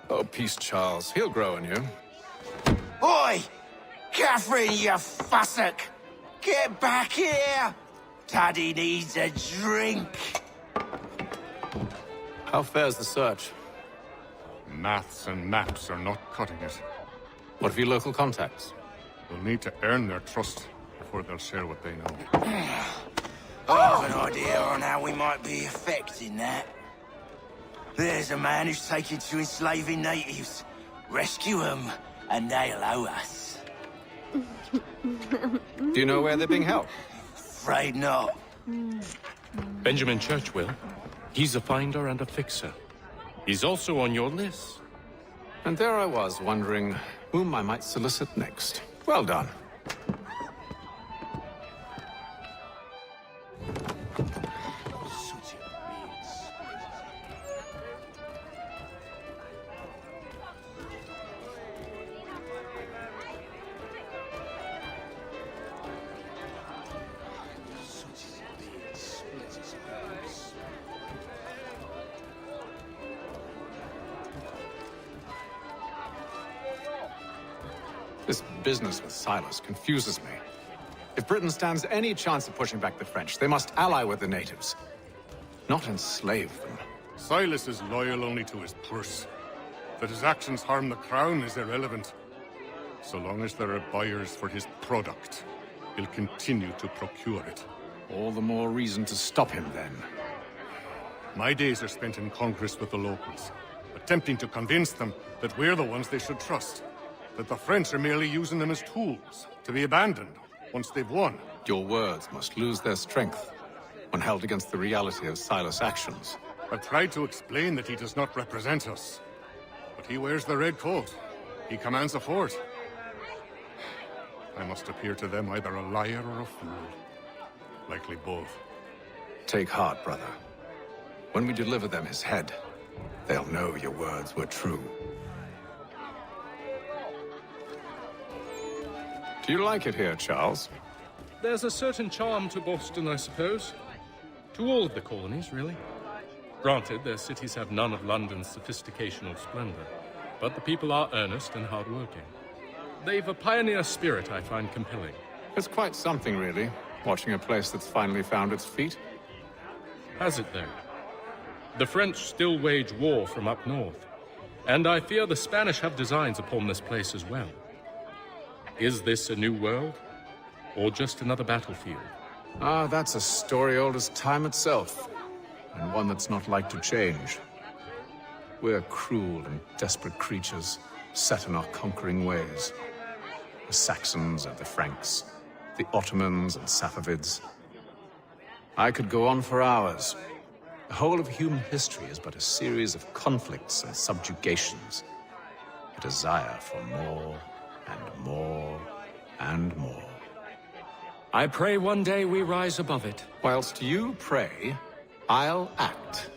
Oh, peace, Charles. He'll grow on you. Oi! Catherine, you fussock! Get back here! Taddy needs a drink. How fares the search? Maths and maps are not cutting it. What of your local contacts? We'll need to earn their trust before they'll share what they know. I have an idea on how we might be affecting that. There's a man who's taken to enslaving natives. Rescue them, and they'll owe us. Do you know where they're being held? Afraid not. Benjamin Church will. He's a finder and a fixer. He's also on your list. And there I was, wondering whom I might solicit next. Well done. This business with Silas confuses me. If Britain stands any chance of pushing back the French, they must ally with the natives, not enslave them. Silas is loyal only to his purse. That his actions harm the crown is irrelevant. So long as there are buyers for his product, he'll continue to procure it. All the more reason to stop him, then. My days are spent in Congress with the locals, attempting to convince them that we're the ones they should trust. That the French are merely using them as tools, to be abandoned once they've won. Your words must lose their strength when held against the reality of Silas' actions. I've tried to explain that he does not represent us. But he wears the red coat. He commands a fort. I must appear to them either a liar or a fool. Likely both. Take heart, brother. When we deliver them his head, they'll know your words were true. Do you like it here, Charles? There's a certain charm to Boston, I suppose. To all of the colonies, really. Granted, their cities have none of London's sophistication or splendor, but the people are earnest and hardworking. They've a pioneer spirit I find compelling. It's quite something, really, watching a place that's finally found its feet. Has it, though? The French still wage war from up north, and I fear the Spanish have designs upon this place as well. Is this a new world, or just another battlefield? Ah, that's a story old as time itself, and one that's not like to change. We're cruel and desperate creatures, set in our conquering ways. The Saxons and the Franks, the Ottomans and Safavids. I could go on for hours. The whole of human history is but a series of conflicts and subjugations. A desire for more and more and more. I pray one day we rise above it. Whilst you pray, I'll act.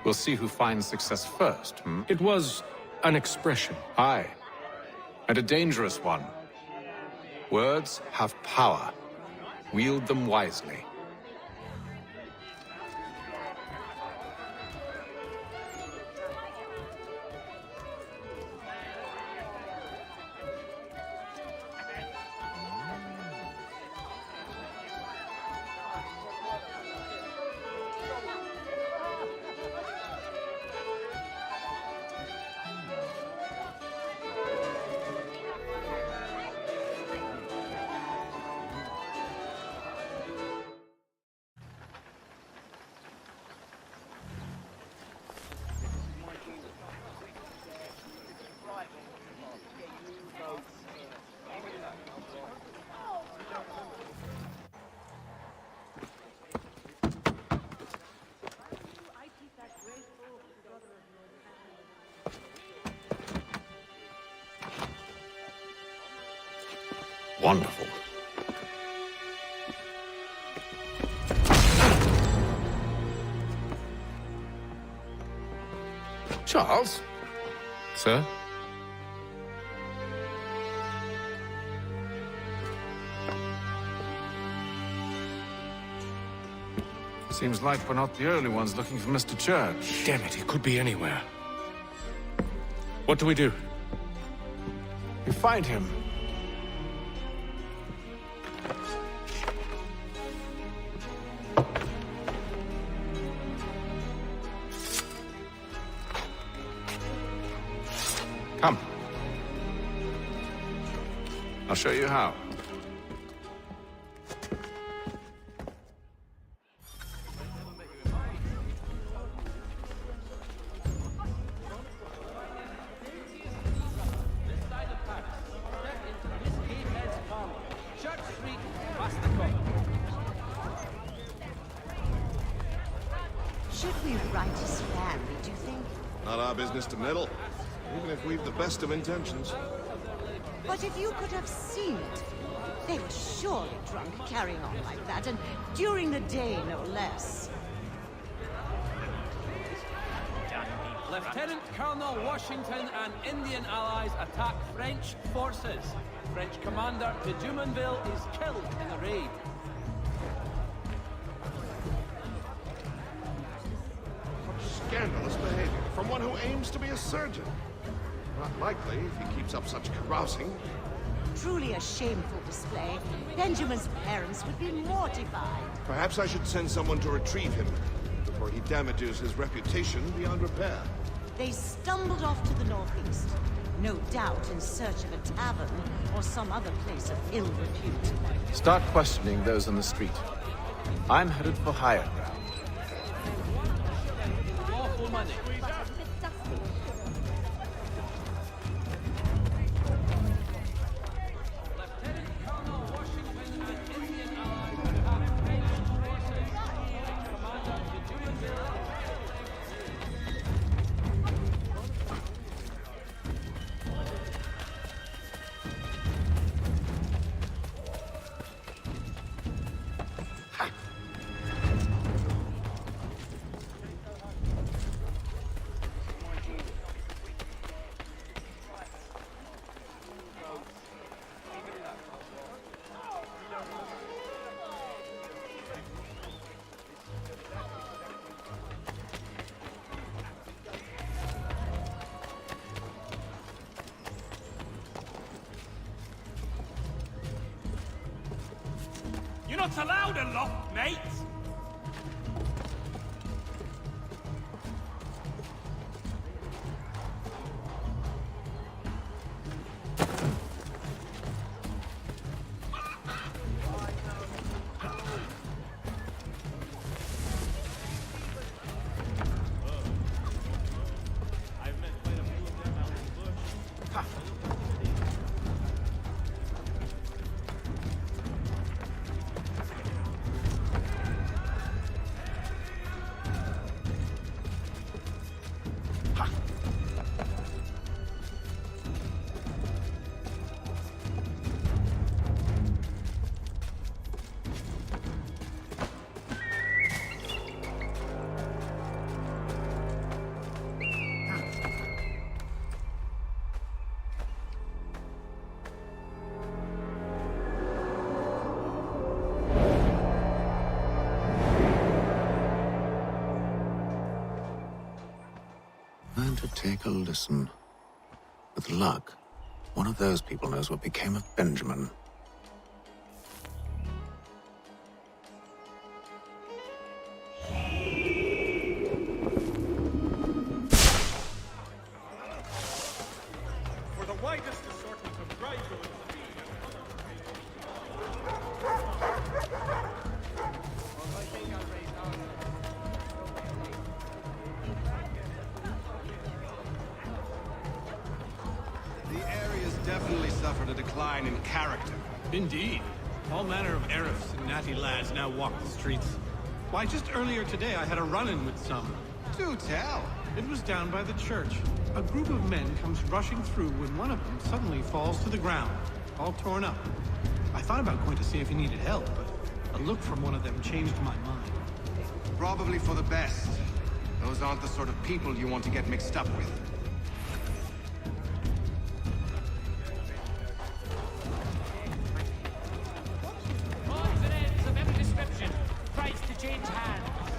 We'll see who finds success first, hmm? It was an expression. Aye, and a dangerous one. Words have power. Wield them wisely. Wonderful. Charles? Sir? Seems like we're not the only ones looking for Mr. Church. Damn it, he could be anywhere. What do we do? We find him. Come. I'll show you how. Should we write his family, do you think? Not our business to meddle, even if we've the best of intentions. But if you could have seen it, they were surely drunk carrying on like that, and during the day, no less. Lieutenant Colonel Washington and Indian allies attack French forces. French commander de Jumonville is killed in the raid. Scandalous behavior from one who aims to be a surgeon. Not likely if he keeps up such carousing. Truly a shameful display. Benjamin's parents would be mortified. Perhaps I should send someone to retrieve him before he damages his reputation beyond repair. They stumbled off to the northeast, no doubt in search of a tavern or some other place of ill repute. Start questioning those on the street. I'm headed for higher ground. Lawful money. Not allowed aloft, mate! And to take a listen. With luck, one of those people knows what became of Benjamin. For the widest assortment of dry goods. The area's definitely suffered a decline in character. Indeed. All manner of Arifs and natty lads now walk the streets. Why, just earlier today I had a run-in with some. Do tell. It was down by the church. A group of men comes rushing through when one of them suddenly falls to the ground, all torn up. I thought about going to see if he needed help, but a look from one of them changed my mind. Probably for the best. Those aren't the sort of people you want to get mixed up with. Odds and ends of every description. Price to change hands.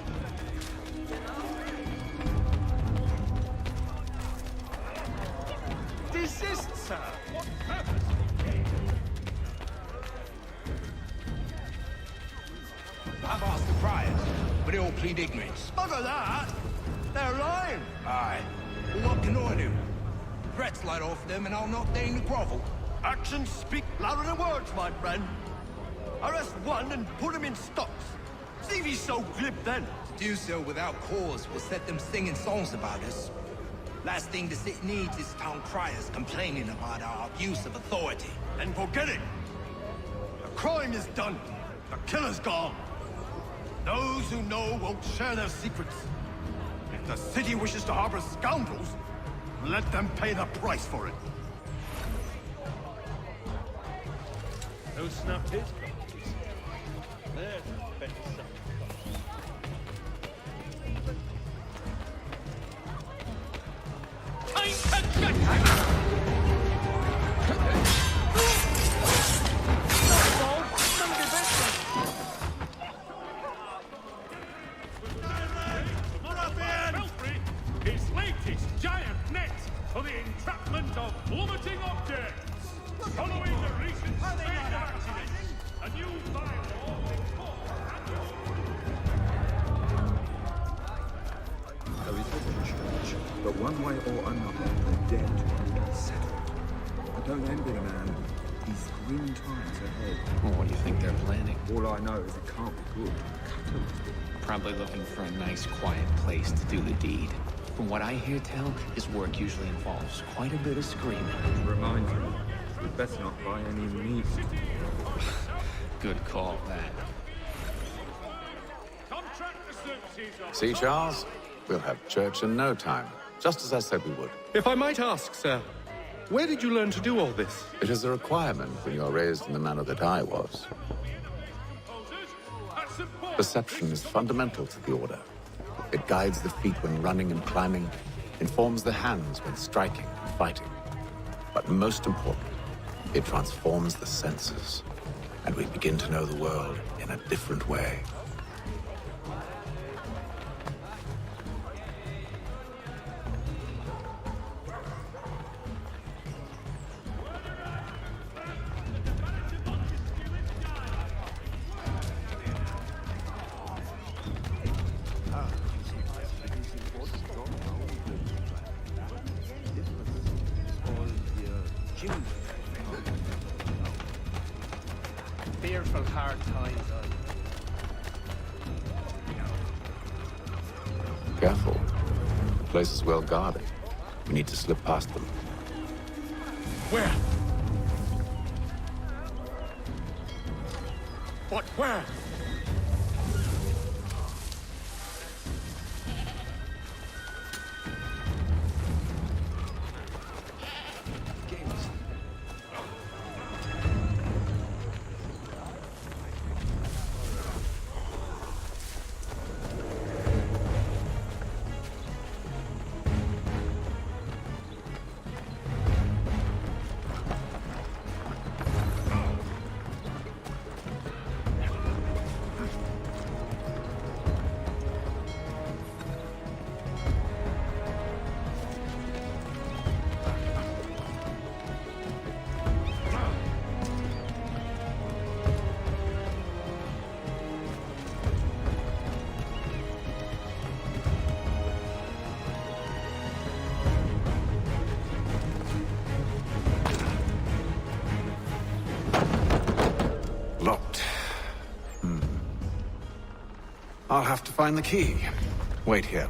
Desist, sir. What purpose? I've asked the friars, but they all plead ignorance. Bugger that! They're lying! Aye. Well, what can I do? Threats light off them and I'll not deign to grovel. Actions speak louder than words, my friend. Arrest one and put him in stocks. See if he's so glib then. To do so without cause will set them singing songs about us. Last thing the city needs is town criers complaining about our abuse of authority. Then forget it. The crime is done. The killer's gone. Those who know won't share their secrets. If the city wishes to harbor scoundrels, let them pay the price for it. No snap his properties. There's a better son. His latest giant net for the entrapment of plummeting objects. Following the recent spate of accidents, a new bylaw There is little church, but one way or another, the dead will be settled. I don't envy the man. These grim times ahead. Well, what do you think they're planning? All I know is it can't be good. Probably looking for a nice, quiet place to do the deed. From what I hear tell, his work usually involves quite a bit of screaming. Reminds me, we better not buy any meat. Good call, that. See, Charles? We'll have church in no time, just as I said we would. If I might ask, sir, where did you learn to do all this? It is a requirement when you are raised in the manner that I was. Perception is fundamental to the Order. It guides the feet when running and climbing, informs the hands when striking and fighting. But most important, it transforms the senses, and we begin to know the world in a different way. Juno. Fearful hard times, Careful. The place is well guarded. We need to slip past them. Where? But where? Locked. I'll have to find the key. Wait here.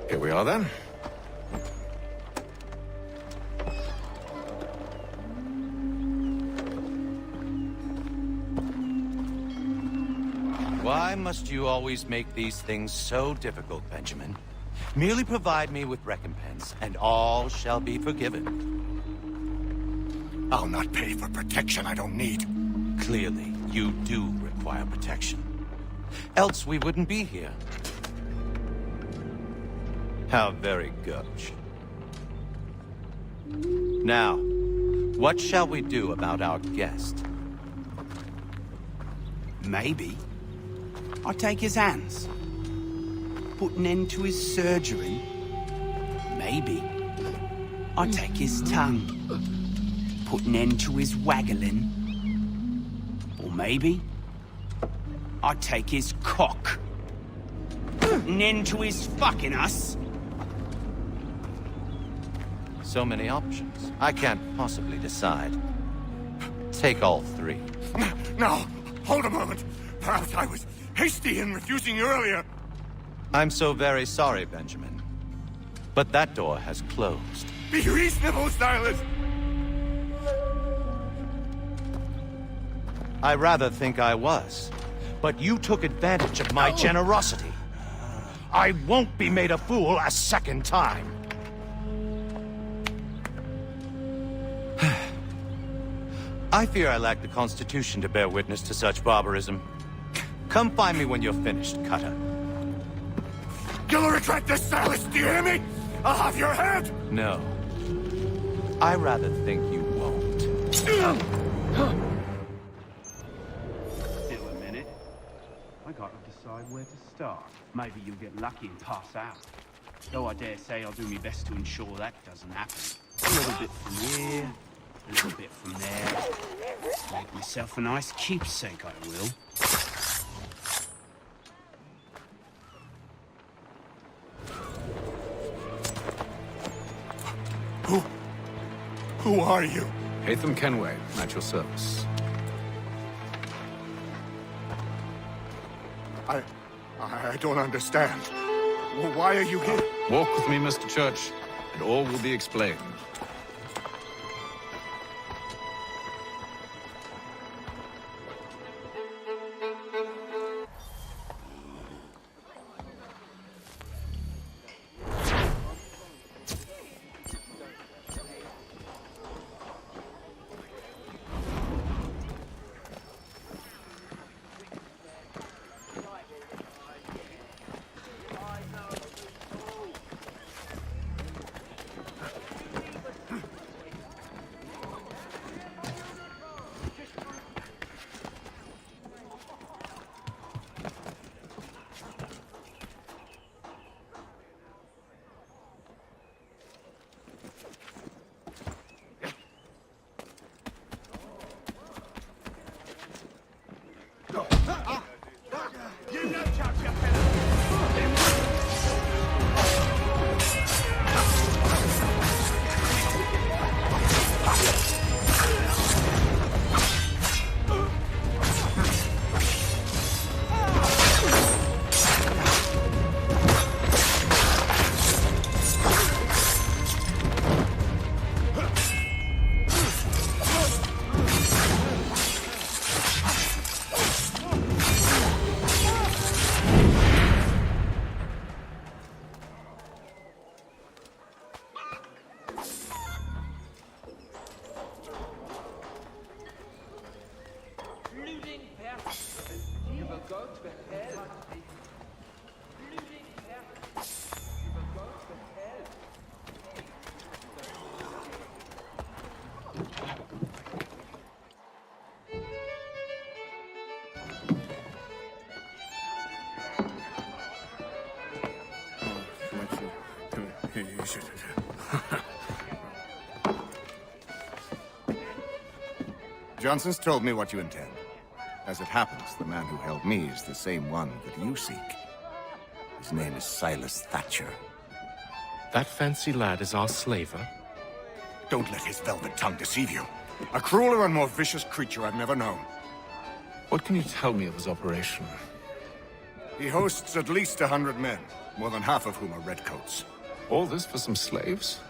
Here we are, then. Why must you always make these things so difficult, Benjamin? Merely provide me with recompense, and all shall be forgiven. I'll not pay for protection I don't need. Clearly, you do require protection. Else we wouldn't be here. How very gauche. Now, what shall we do about our guest? Maybe I take his hands, put an end to his surgery, Maybe I take his tongue, put an end to his waggling. Or maybe I take his cock, put an end to his fucking us. So many options. I can't possibly decide. Take all three. Now, hold a moment. Perhaps I was hasty in refusing you earlier. I'm so very sorry, Benjamin. But that door has closed. Be reasonable, Silas! I rather think I was. But you took advantage of my generosity. I won't be made a fool a second time. I fear I lack the constitution to bear witness to such barbarism. Come find me when you're finished, Cutter. You'll regret this, Silas, do you hear me? I'll have your head! No. I rather think you won't. Still a minute. I gotta decide where to start. Maybe you'll get lucky and pass out. Though I dare say I'll do my best to ensure that doesn't happen. A little bit from here, a little bit from there. Make myself a nice keepsake, I will. Who are you? Haytham Kenway, at your service. I don't understand. Why are you here? Walk with me, Mr. Church, and all will be explained. Johnson's told me what you intend. As it happens, the man who held me is the same one that you seek. His name is Silas Thatcher. That fancy lad is our slaver? Don't let his velvet tongue deceive you. A crueler and more vicious creature I've never known. What can you tell me of his operation? He hosts at least 100 men, more than half of whom are redcoats. All this for some slaves?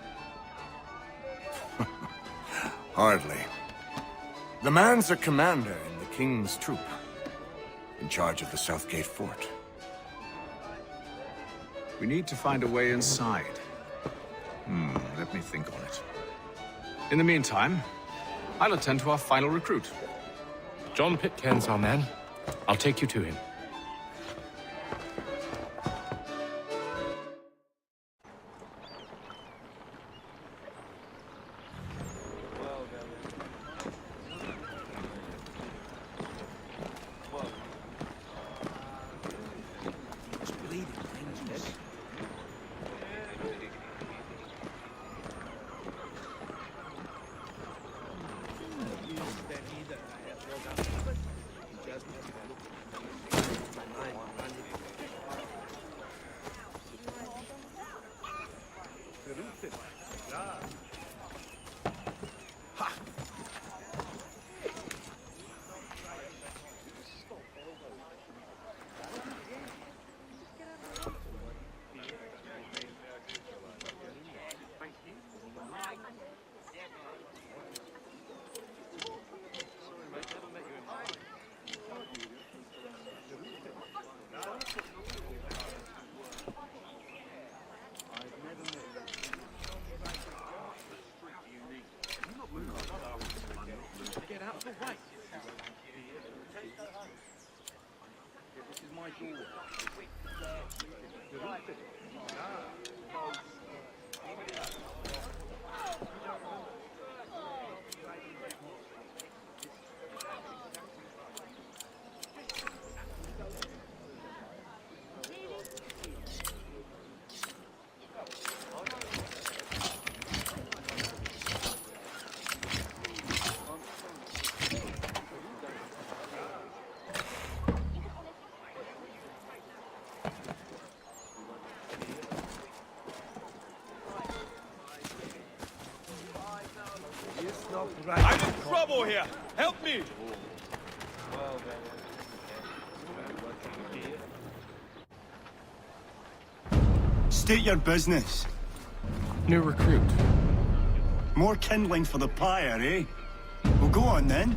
Hardly. The man's a commander in the King's troop, in charge of the Southgate Fort. We need to find a way inside. Let me think on it. In the meantime, I'll attend to our final recruit. John Pitcairn's our man. I'll take you to him. I'm in trouble here! Help me! State your business. New recruit. More kindling for the pyre, eh? Well, go on then.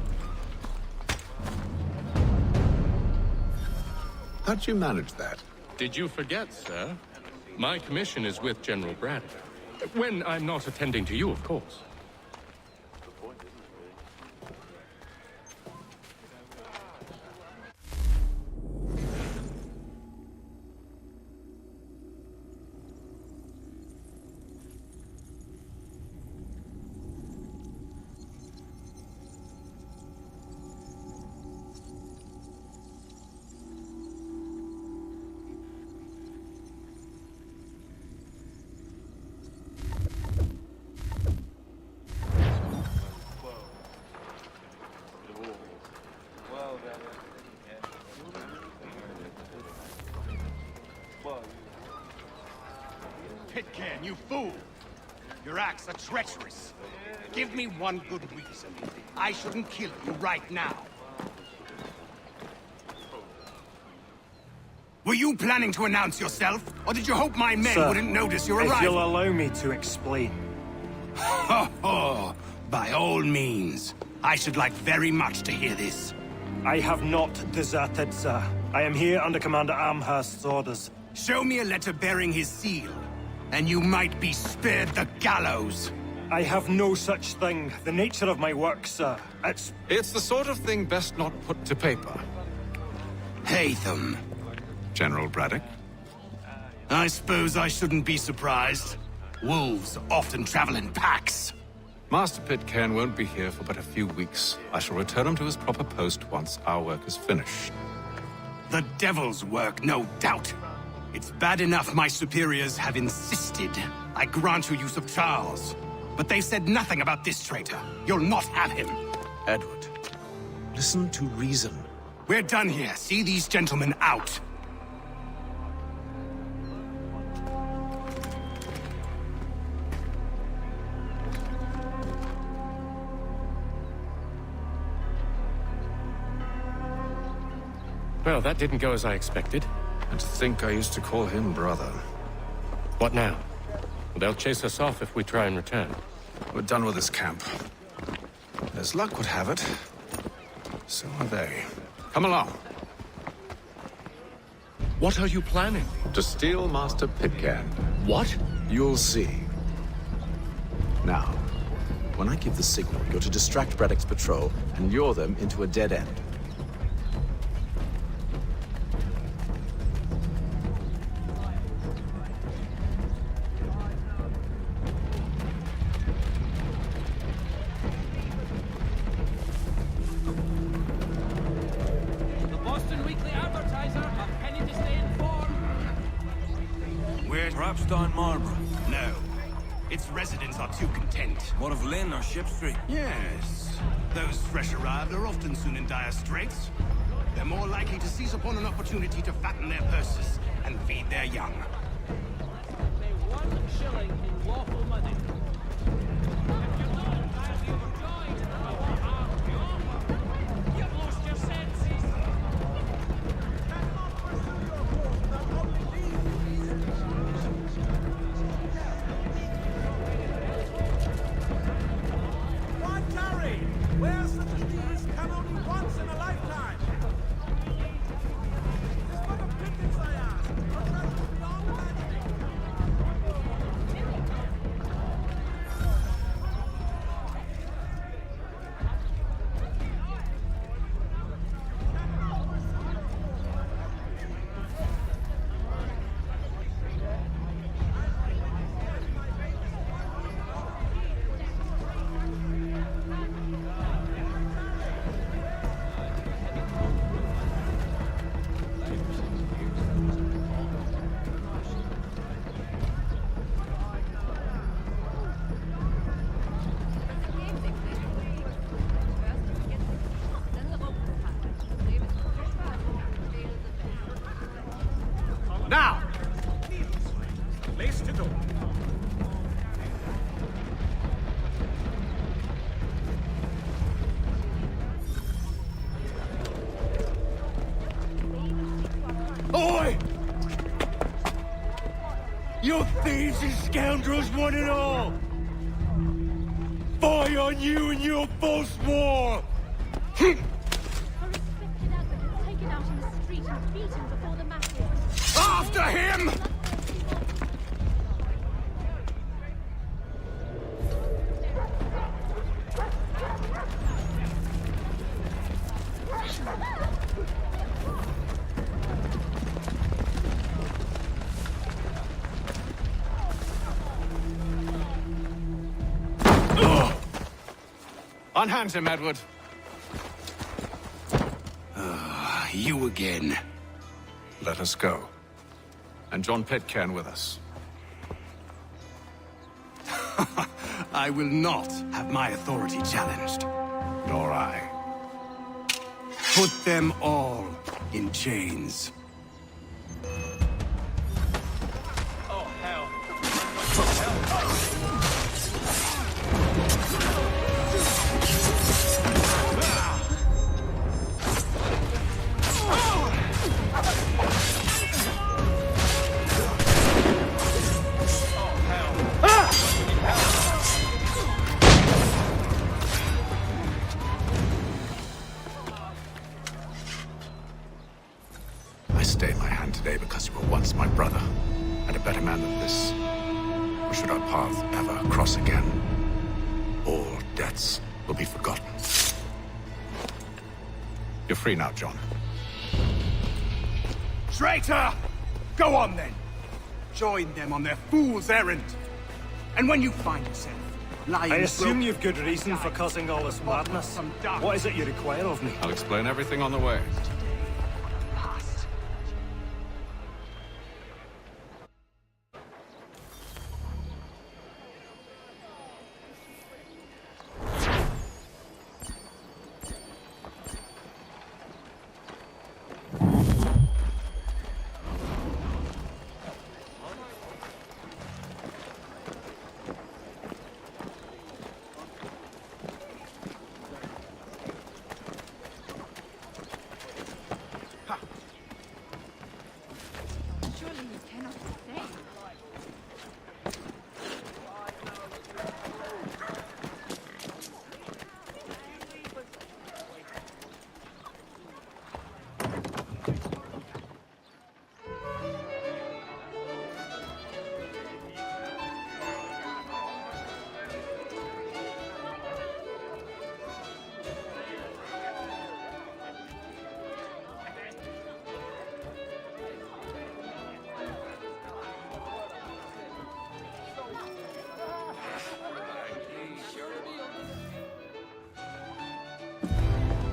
How'd you manage that? Did you forget, sir? My commission is with General Braddock. When I'm not attending to you, of course. Pitcairn, you fool! Your acts are treacherous. Give me one good reason. I shouldn't kill you right now. Were you planning to announce yourself? Or did you hope my men wouldn't notice your arrival? If you'll allow me to explain. Ho ho! By all means. I should like very much to hear this. I have not deserted, sir. I am here under Commander Amherst's orders. Show me a letter bearing his seal, and you might be spared the gallows. I have no such thing. The nature of my work, sir, It's the sort of thing best not put to paper. Haytham. General Braddock? I suppose I shouldn't be surprised. Wolves often travel in packs. Master Pitcairn won't be here for but a few weeks. I shall return him to his proper post once our work is finished. The devil's work, no doubt. It's bad enough my superiors have insisted I grant you use of Charles. But they've said nothing about this traitor. You'll not have him. Edward, listen to reason. We're done here. See these gentlemen out. Well, that didn't go as I expected. And to think I used to call him brother. What now? They'll chase us off if we try and return. We're done with this camp. As luck would have it, so are they. Come along. What are you planning? To steal Master Pitcairn. What? You'll see. Now, when I give the signal, you're to distract Braddock's patrol and lure them into a dead end. No. Its residents are too content. What of Lynn or Ship Street? Yes. Those fresh arrived are often soon in dire straits. They're more likely to seize upon an opportunity to fatten their purses and feed their young. Pay 1 shilling in lawful money. You've lost your senses. Why tarry? Where such deeds come only once in a lifetime? This what of pickings I ask. You thieves and scoundrels, one and all! Fie on you and your false war! After him! Unhand him, Edward. You again. Let us go. And John Pitcairn with us. I will not have my authority challenged. Nor I. Put them all in chains. Oh, hell. I stayed my hand today because you were once my brother, and a better man than this. Or should our paths ever cross again, all debts will be forgotten. You're free now, John. Traitor! Go on then. Join them on their fool's errand. And when you find yourself lying... I assume you've good reason for causing all this madness. What is it you require of me? I'll explain everything on the way.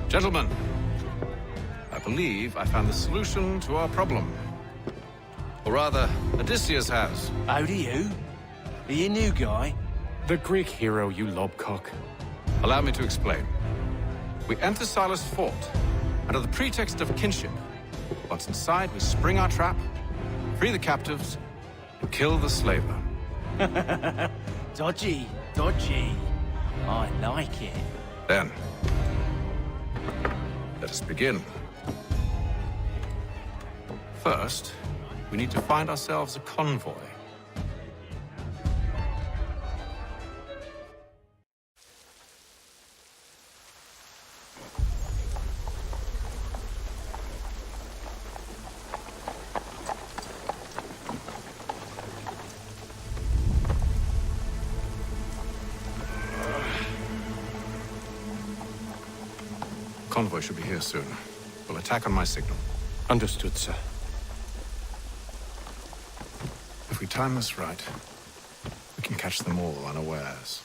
Gentlemen, I believe I found the solution to our problem. Or rather, Odysseus has. How do you? Are you a new guy? The Greek hero, you lobcock. Allow me to explain. We enter Silas' fort, under the pretext of kinship. Once inside, we spring our trap, free the captives, and kill the slaver. Dodgy, dodgy. I like it. Then, let us begin. First, we need to find ourselves a convoy. Convoy should be here soon. We'll attack on my signal. Understood, sir. If we time this right, we can catch them all unawares.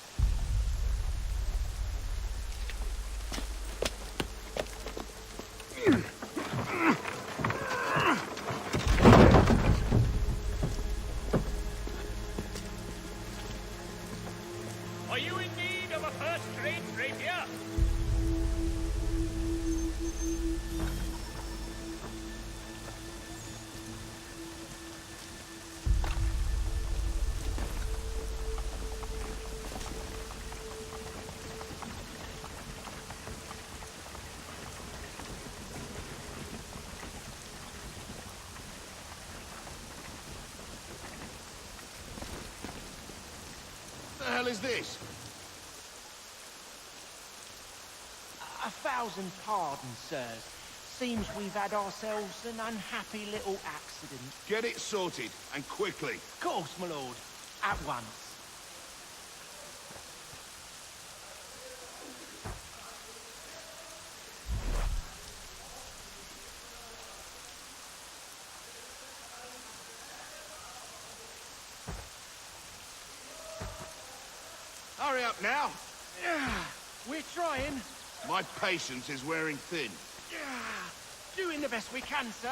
Are you in need of a first-rate rapier? hell is this? 1,000 pardons, sirs. Seems we've had ourselves an unhappy little accident. Get it sorted, and quickly. Of course, my lord. At once. Hurry up now. We're trying. My patience is wearing thin. Doing the best we can, sir.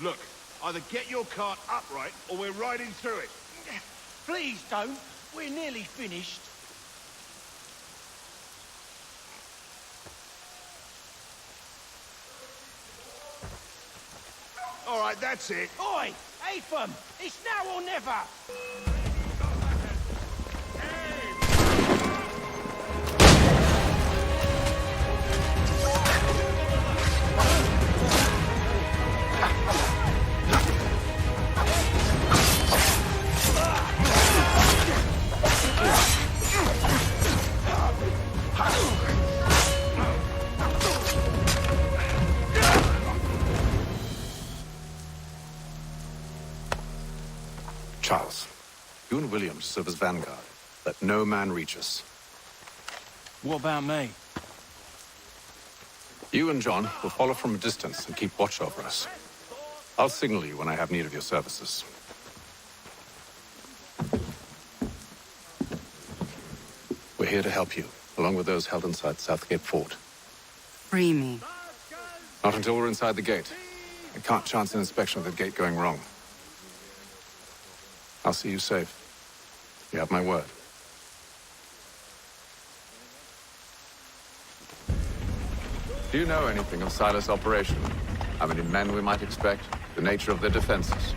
Look, either get your cart upright, or we're riding through it. Please don't. We're nearly finished. All right, that's it. Oi! Haytham! It's now or never! Charles, you and William serve as vanguard. Let no man reach us. What about me? You and John will follow from a distance and keep watch over us. I'll signal you when I have need of your services. We're here to help you, along with those held inside Southgate Fort. Free me. Not until we're inside the gate. I can't chance an inspection of the gate going wrong. I'll see you safe. You have my word. Do you know anything of Silas' operation? How many men we might expect? The nature of their defenses?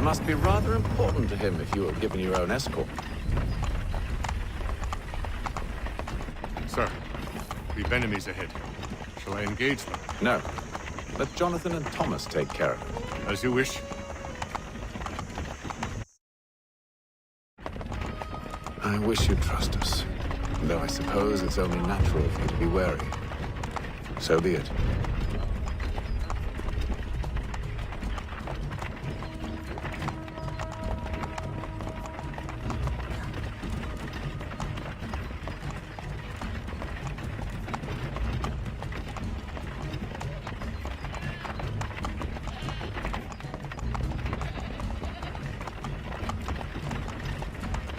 must be rather important to him if you were given your own escort. Sir, we've enemies ahead. Shall I engage them? No. Let Jonathan and Thomas take care of it. As you wish. I wish you'd trust us. Though I suppose it's only natural for you to be wary. So be it.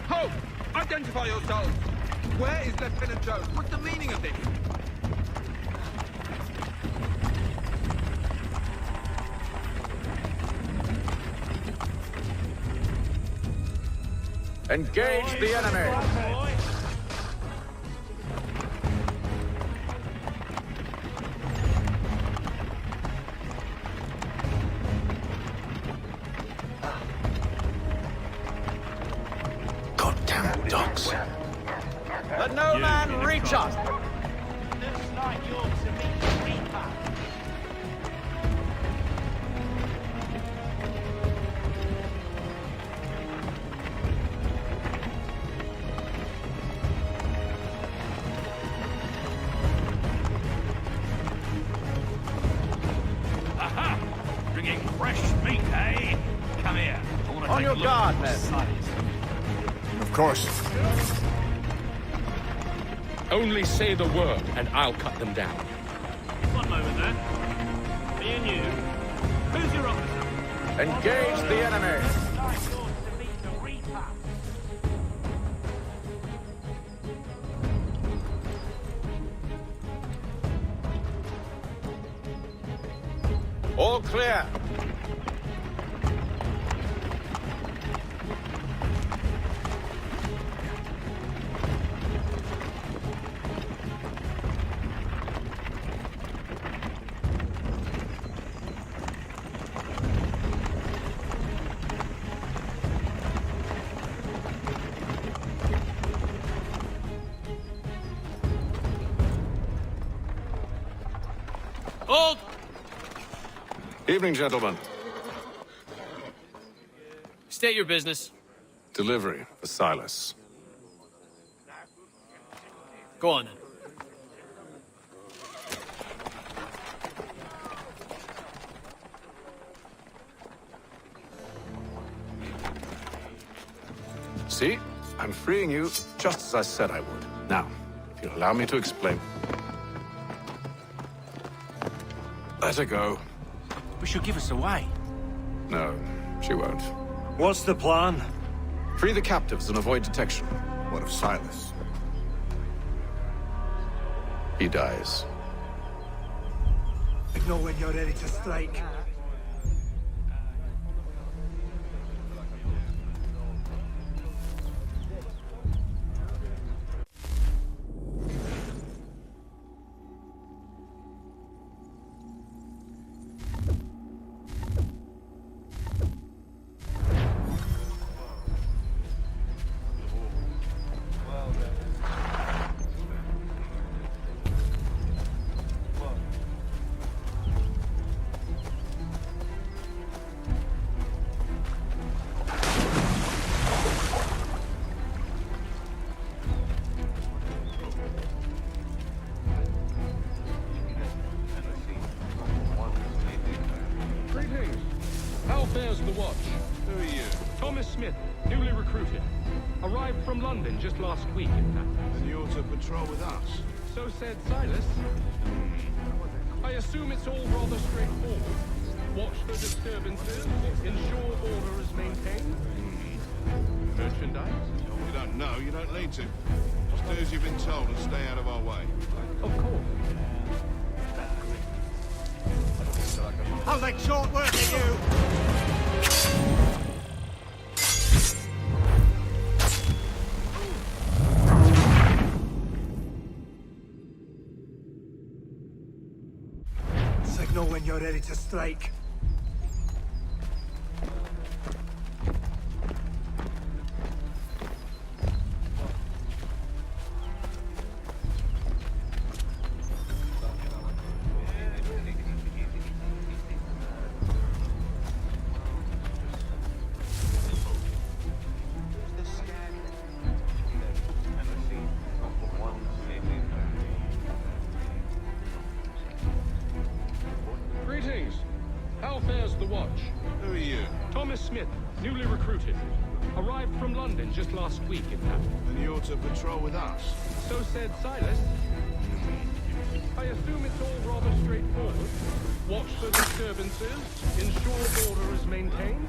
Halt! Identify yourselves! Where is Lieutenant Jones? What's the meaning of this? Engage the enemy! Goddamn dogs. Let no man reach us! Looks like you're to meet the Reaper. Aha! Bringing fresh meat, eh? Come here. I want to On take your a look guard, at men. size. Of course. Only say the word, and I'll cut them down. One moment there. Me and you. Who's your officer? Engage the enemy! Looks like you're to meet the Reaper. All clear. Hold! Evening, gentlemen. State your business. Delivery for Silas. Go on then. See? I'm freeing you just as I said I would. Now, if you'll allow me to explain. Let her go. But she'll give us away. No, she won't. What's the plan? Free the captives and avoid detection. What of Silas? He dies. Know when you're ready to strike. Greetings. How fares the watch? Who are you? Thomas Smith, newly recruited. Arrived from London just last week, in fact. And you're to patrol with us? So said Silas. I assume it's all rather straightforward. Watch for disturbances, ensure order is maintained. Merchandise? You don't know, you don't need to. Just do as you've been told and stay out of our way. Of course. I'll make short work of you! Signal when you're ready to strike. fares the watch? Who are you? Thomas Smith, newly recruited. Arrived from London just last week, in fact. And you're to patrol with us? So said Silas. I assume it's all rather straightforward. Watch for disturbances, ensure order is maintained.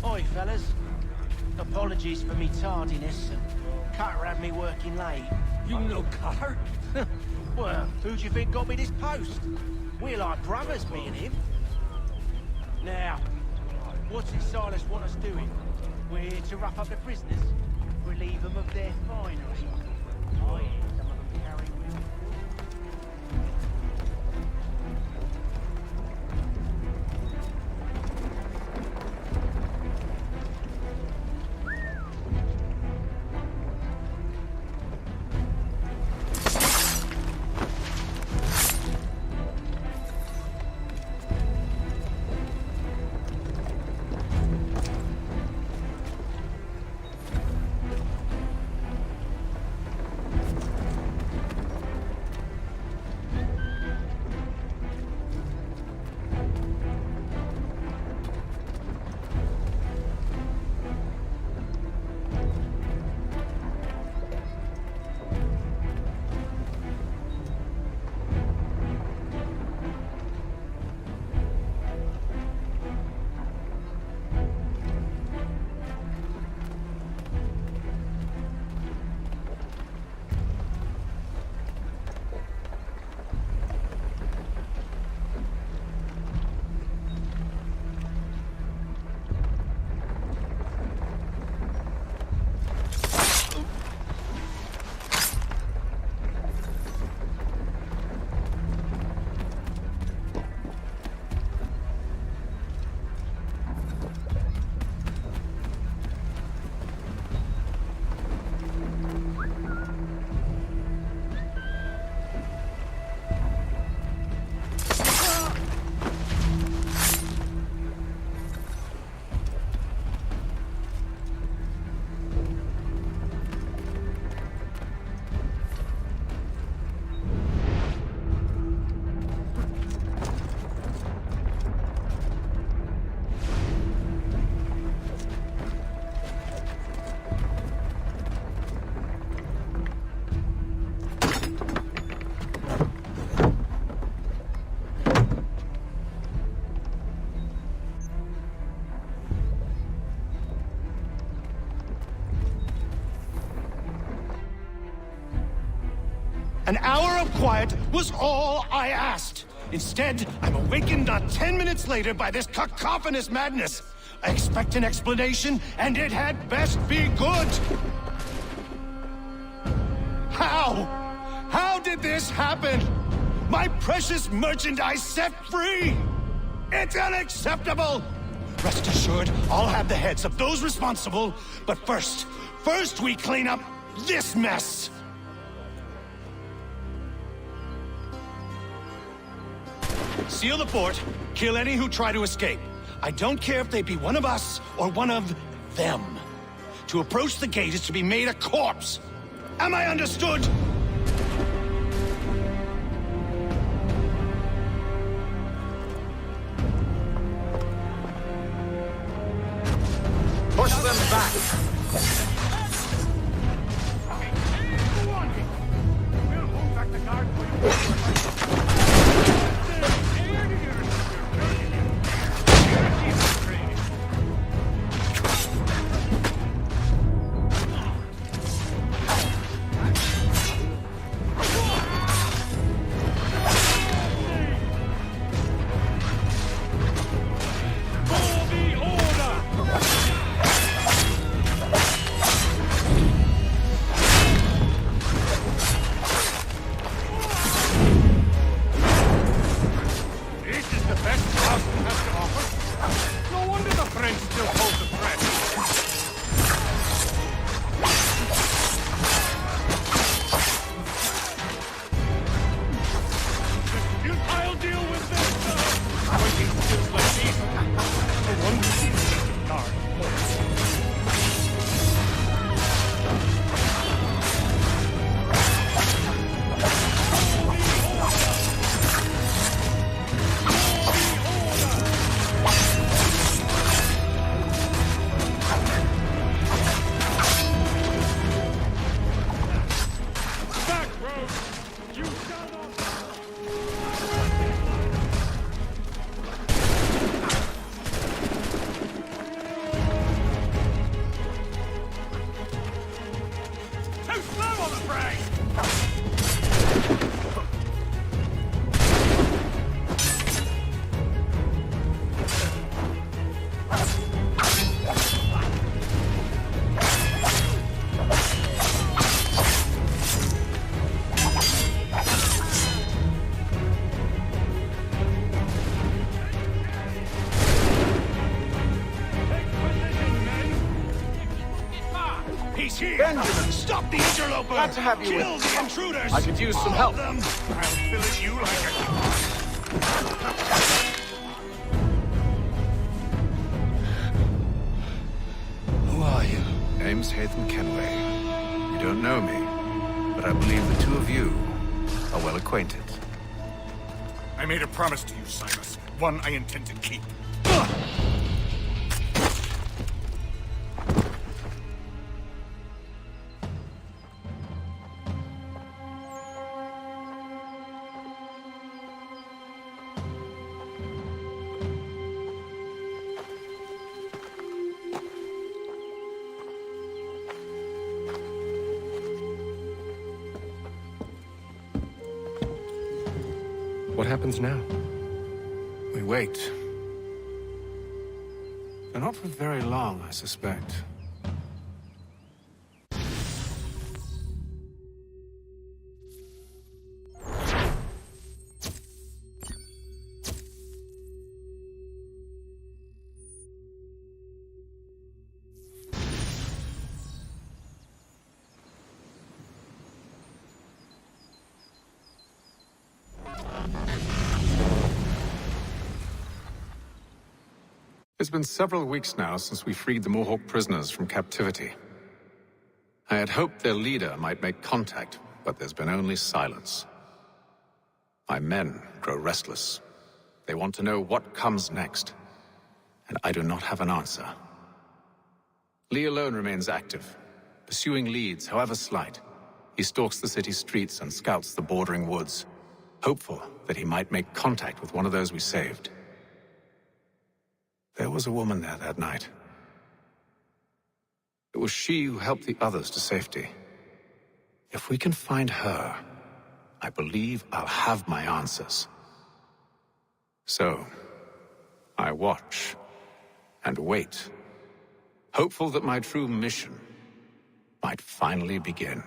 Oi, fellas. Apologies for me tardiness. Cutter had me working late. You know Cutter? Well, who do you think got me this post? We're like brothers, me and him. Now, what's it Silas want us doing? We're here to rough up the prisoners, relieve them of their finery. I hear some of them carry with them. An hour of quiet was all I asked. Instead, I'm awakened not 10 minutes later by this cacophonous madness. I expect an explanation, and it had best be good. How? How did this happen? My precious merchandise set free! It's unacceptable! Rest assured, I'll have the heads of those responsible, but first we clean up this mess! Seal the fort, kill any who try to escape. I don't care if they be one of us or one of them. To approach the gate is to be made a corpse. Am I understood? Push them back! Benjamin, stop the interloper! Glad to have you Kill with the intruders! I could use some help. I'll fillet you like a... Who are you? Name's Haytham Kenway. You don't know me, but I believe the two of you are well acquainted. I made a promise to you, Silas. One I intend to keep. What happens now? We wait. But not for very long, I suspect. It's been several weeks now since we freed the Mohawk prisoners from captivity. I had hoped their leader might make contact, but there's been only silence. My men grow restless. They want to know what comes next, and I do not have an answer. Lee alone remains active, pursuing leads, however slight. He stalks the city streets and scouts the bordering woods, hopeful that he might make contact with one of those we saved. There was a woman there that night. It was she who helped the others to safety. If we can find her, I believe I'll have my answers. So, I watch and wait, hopeful that my true mission might finally begin.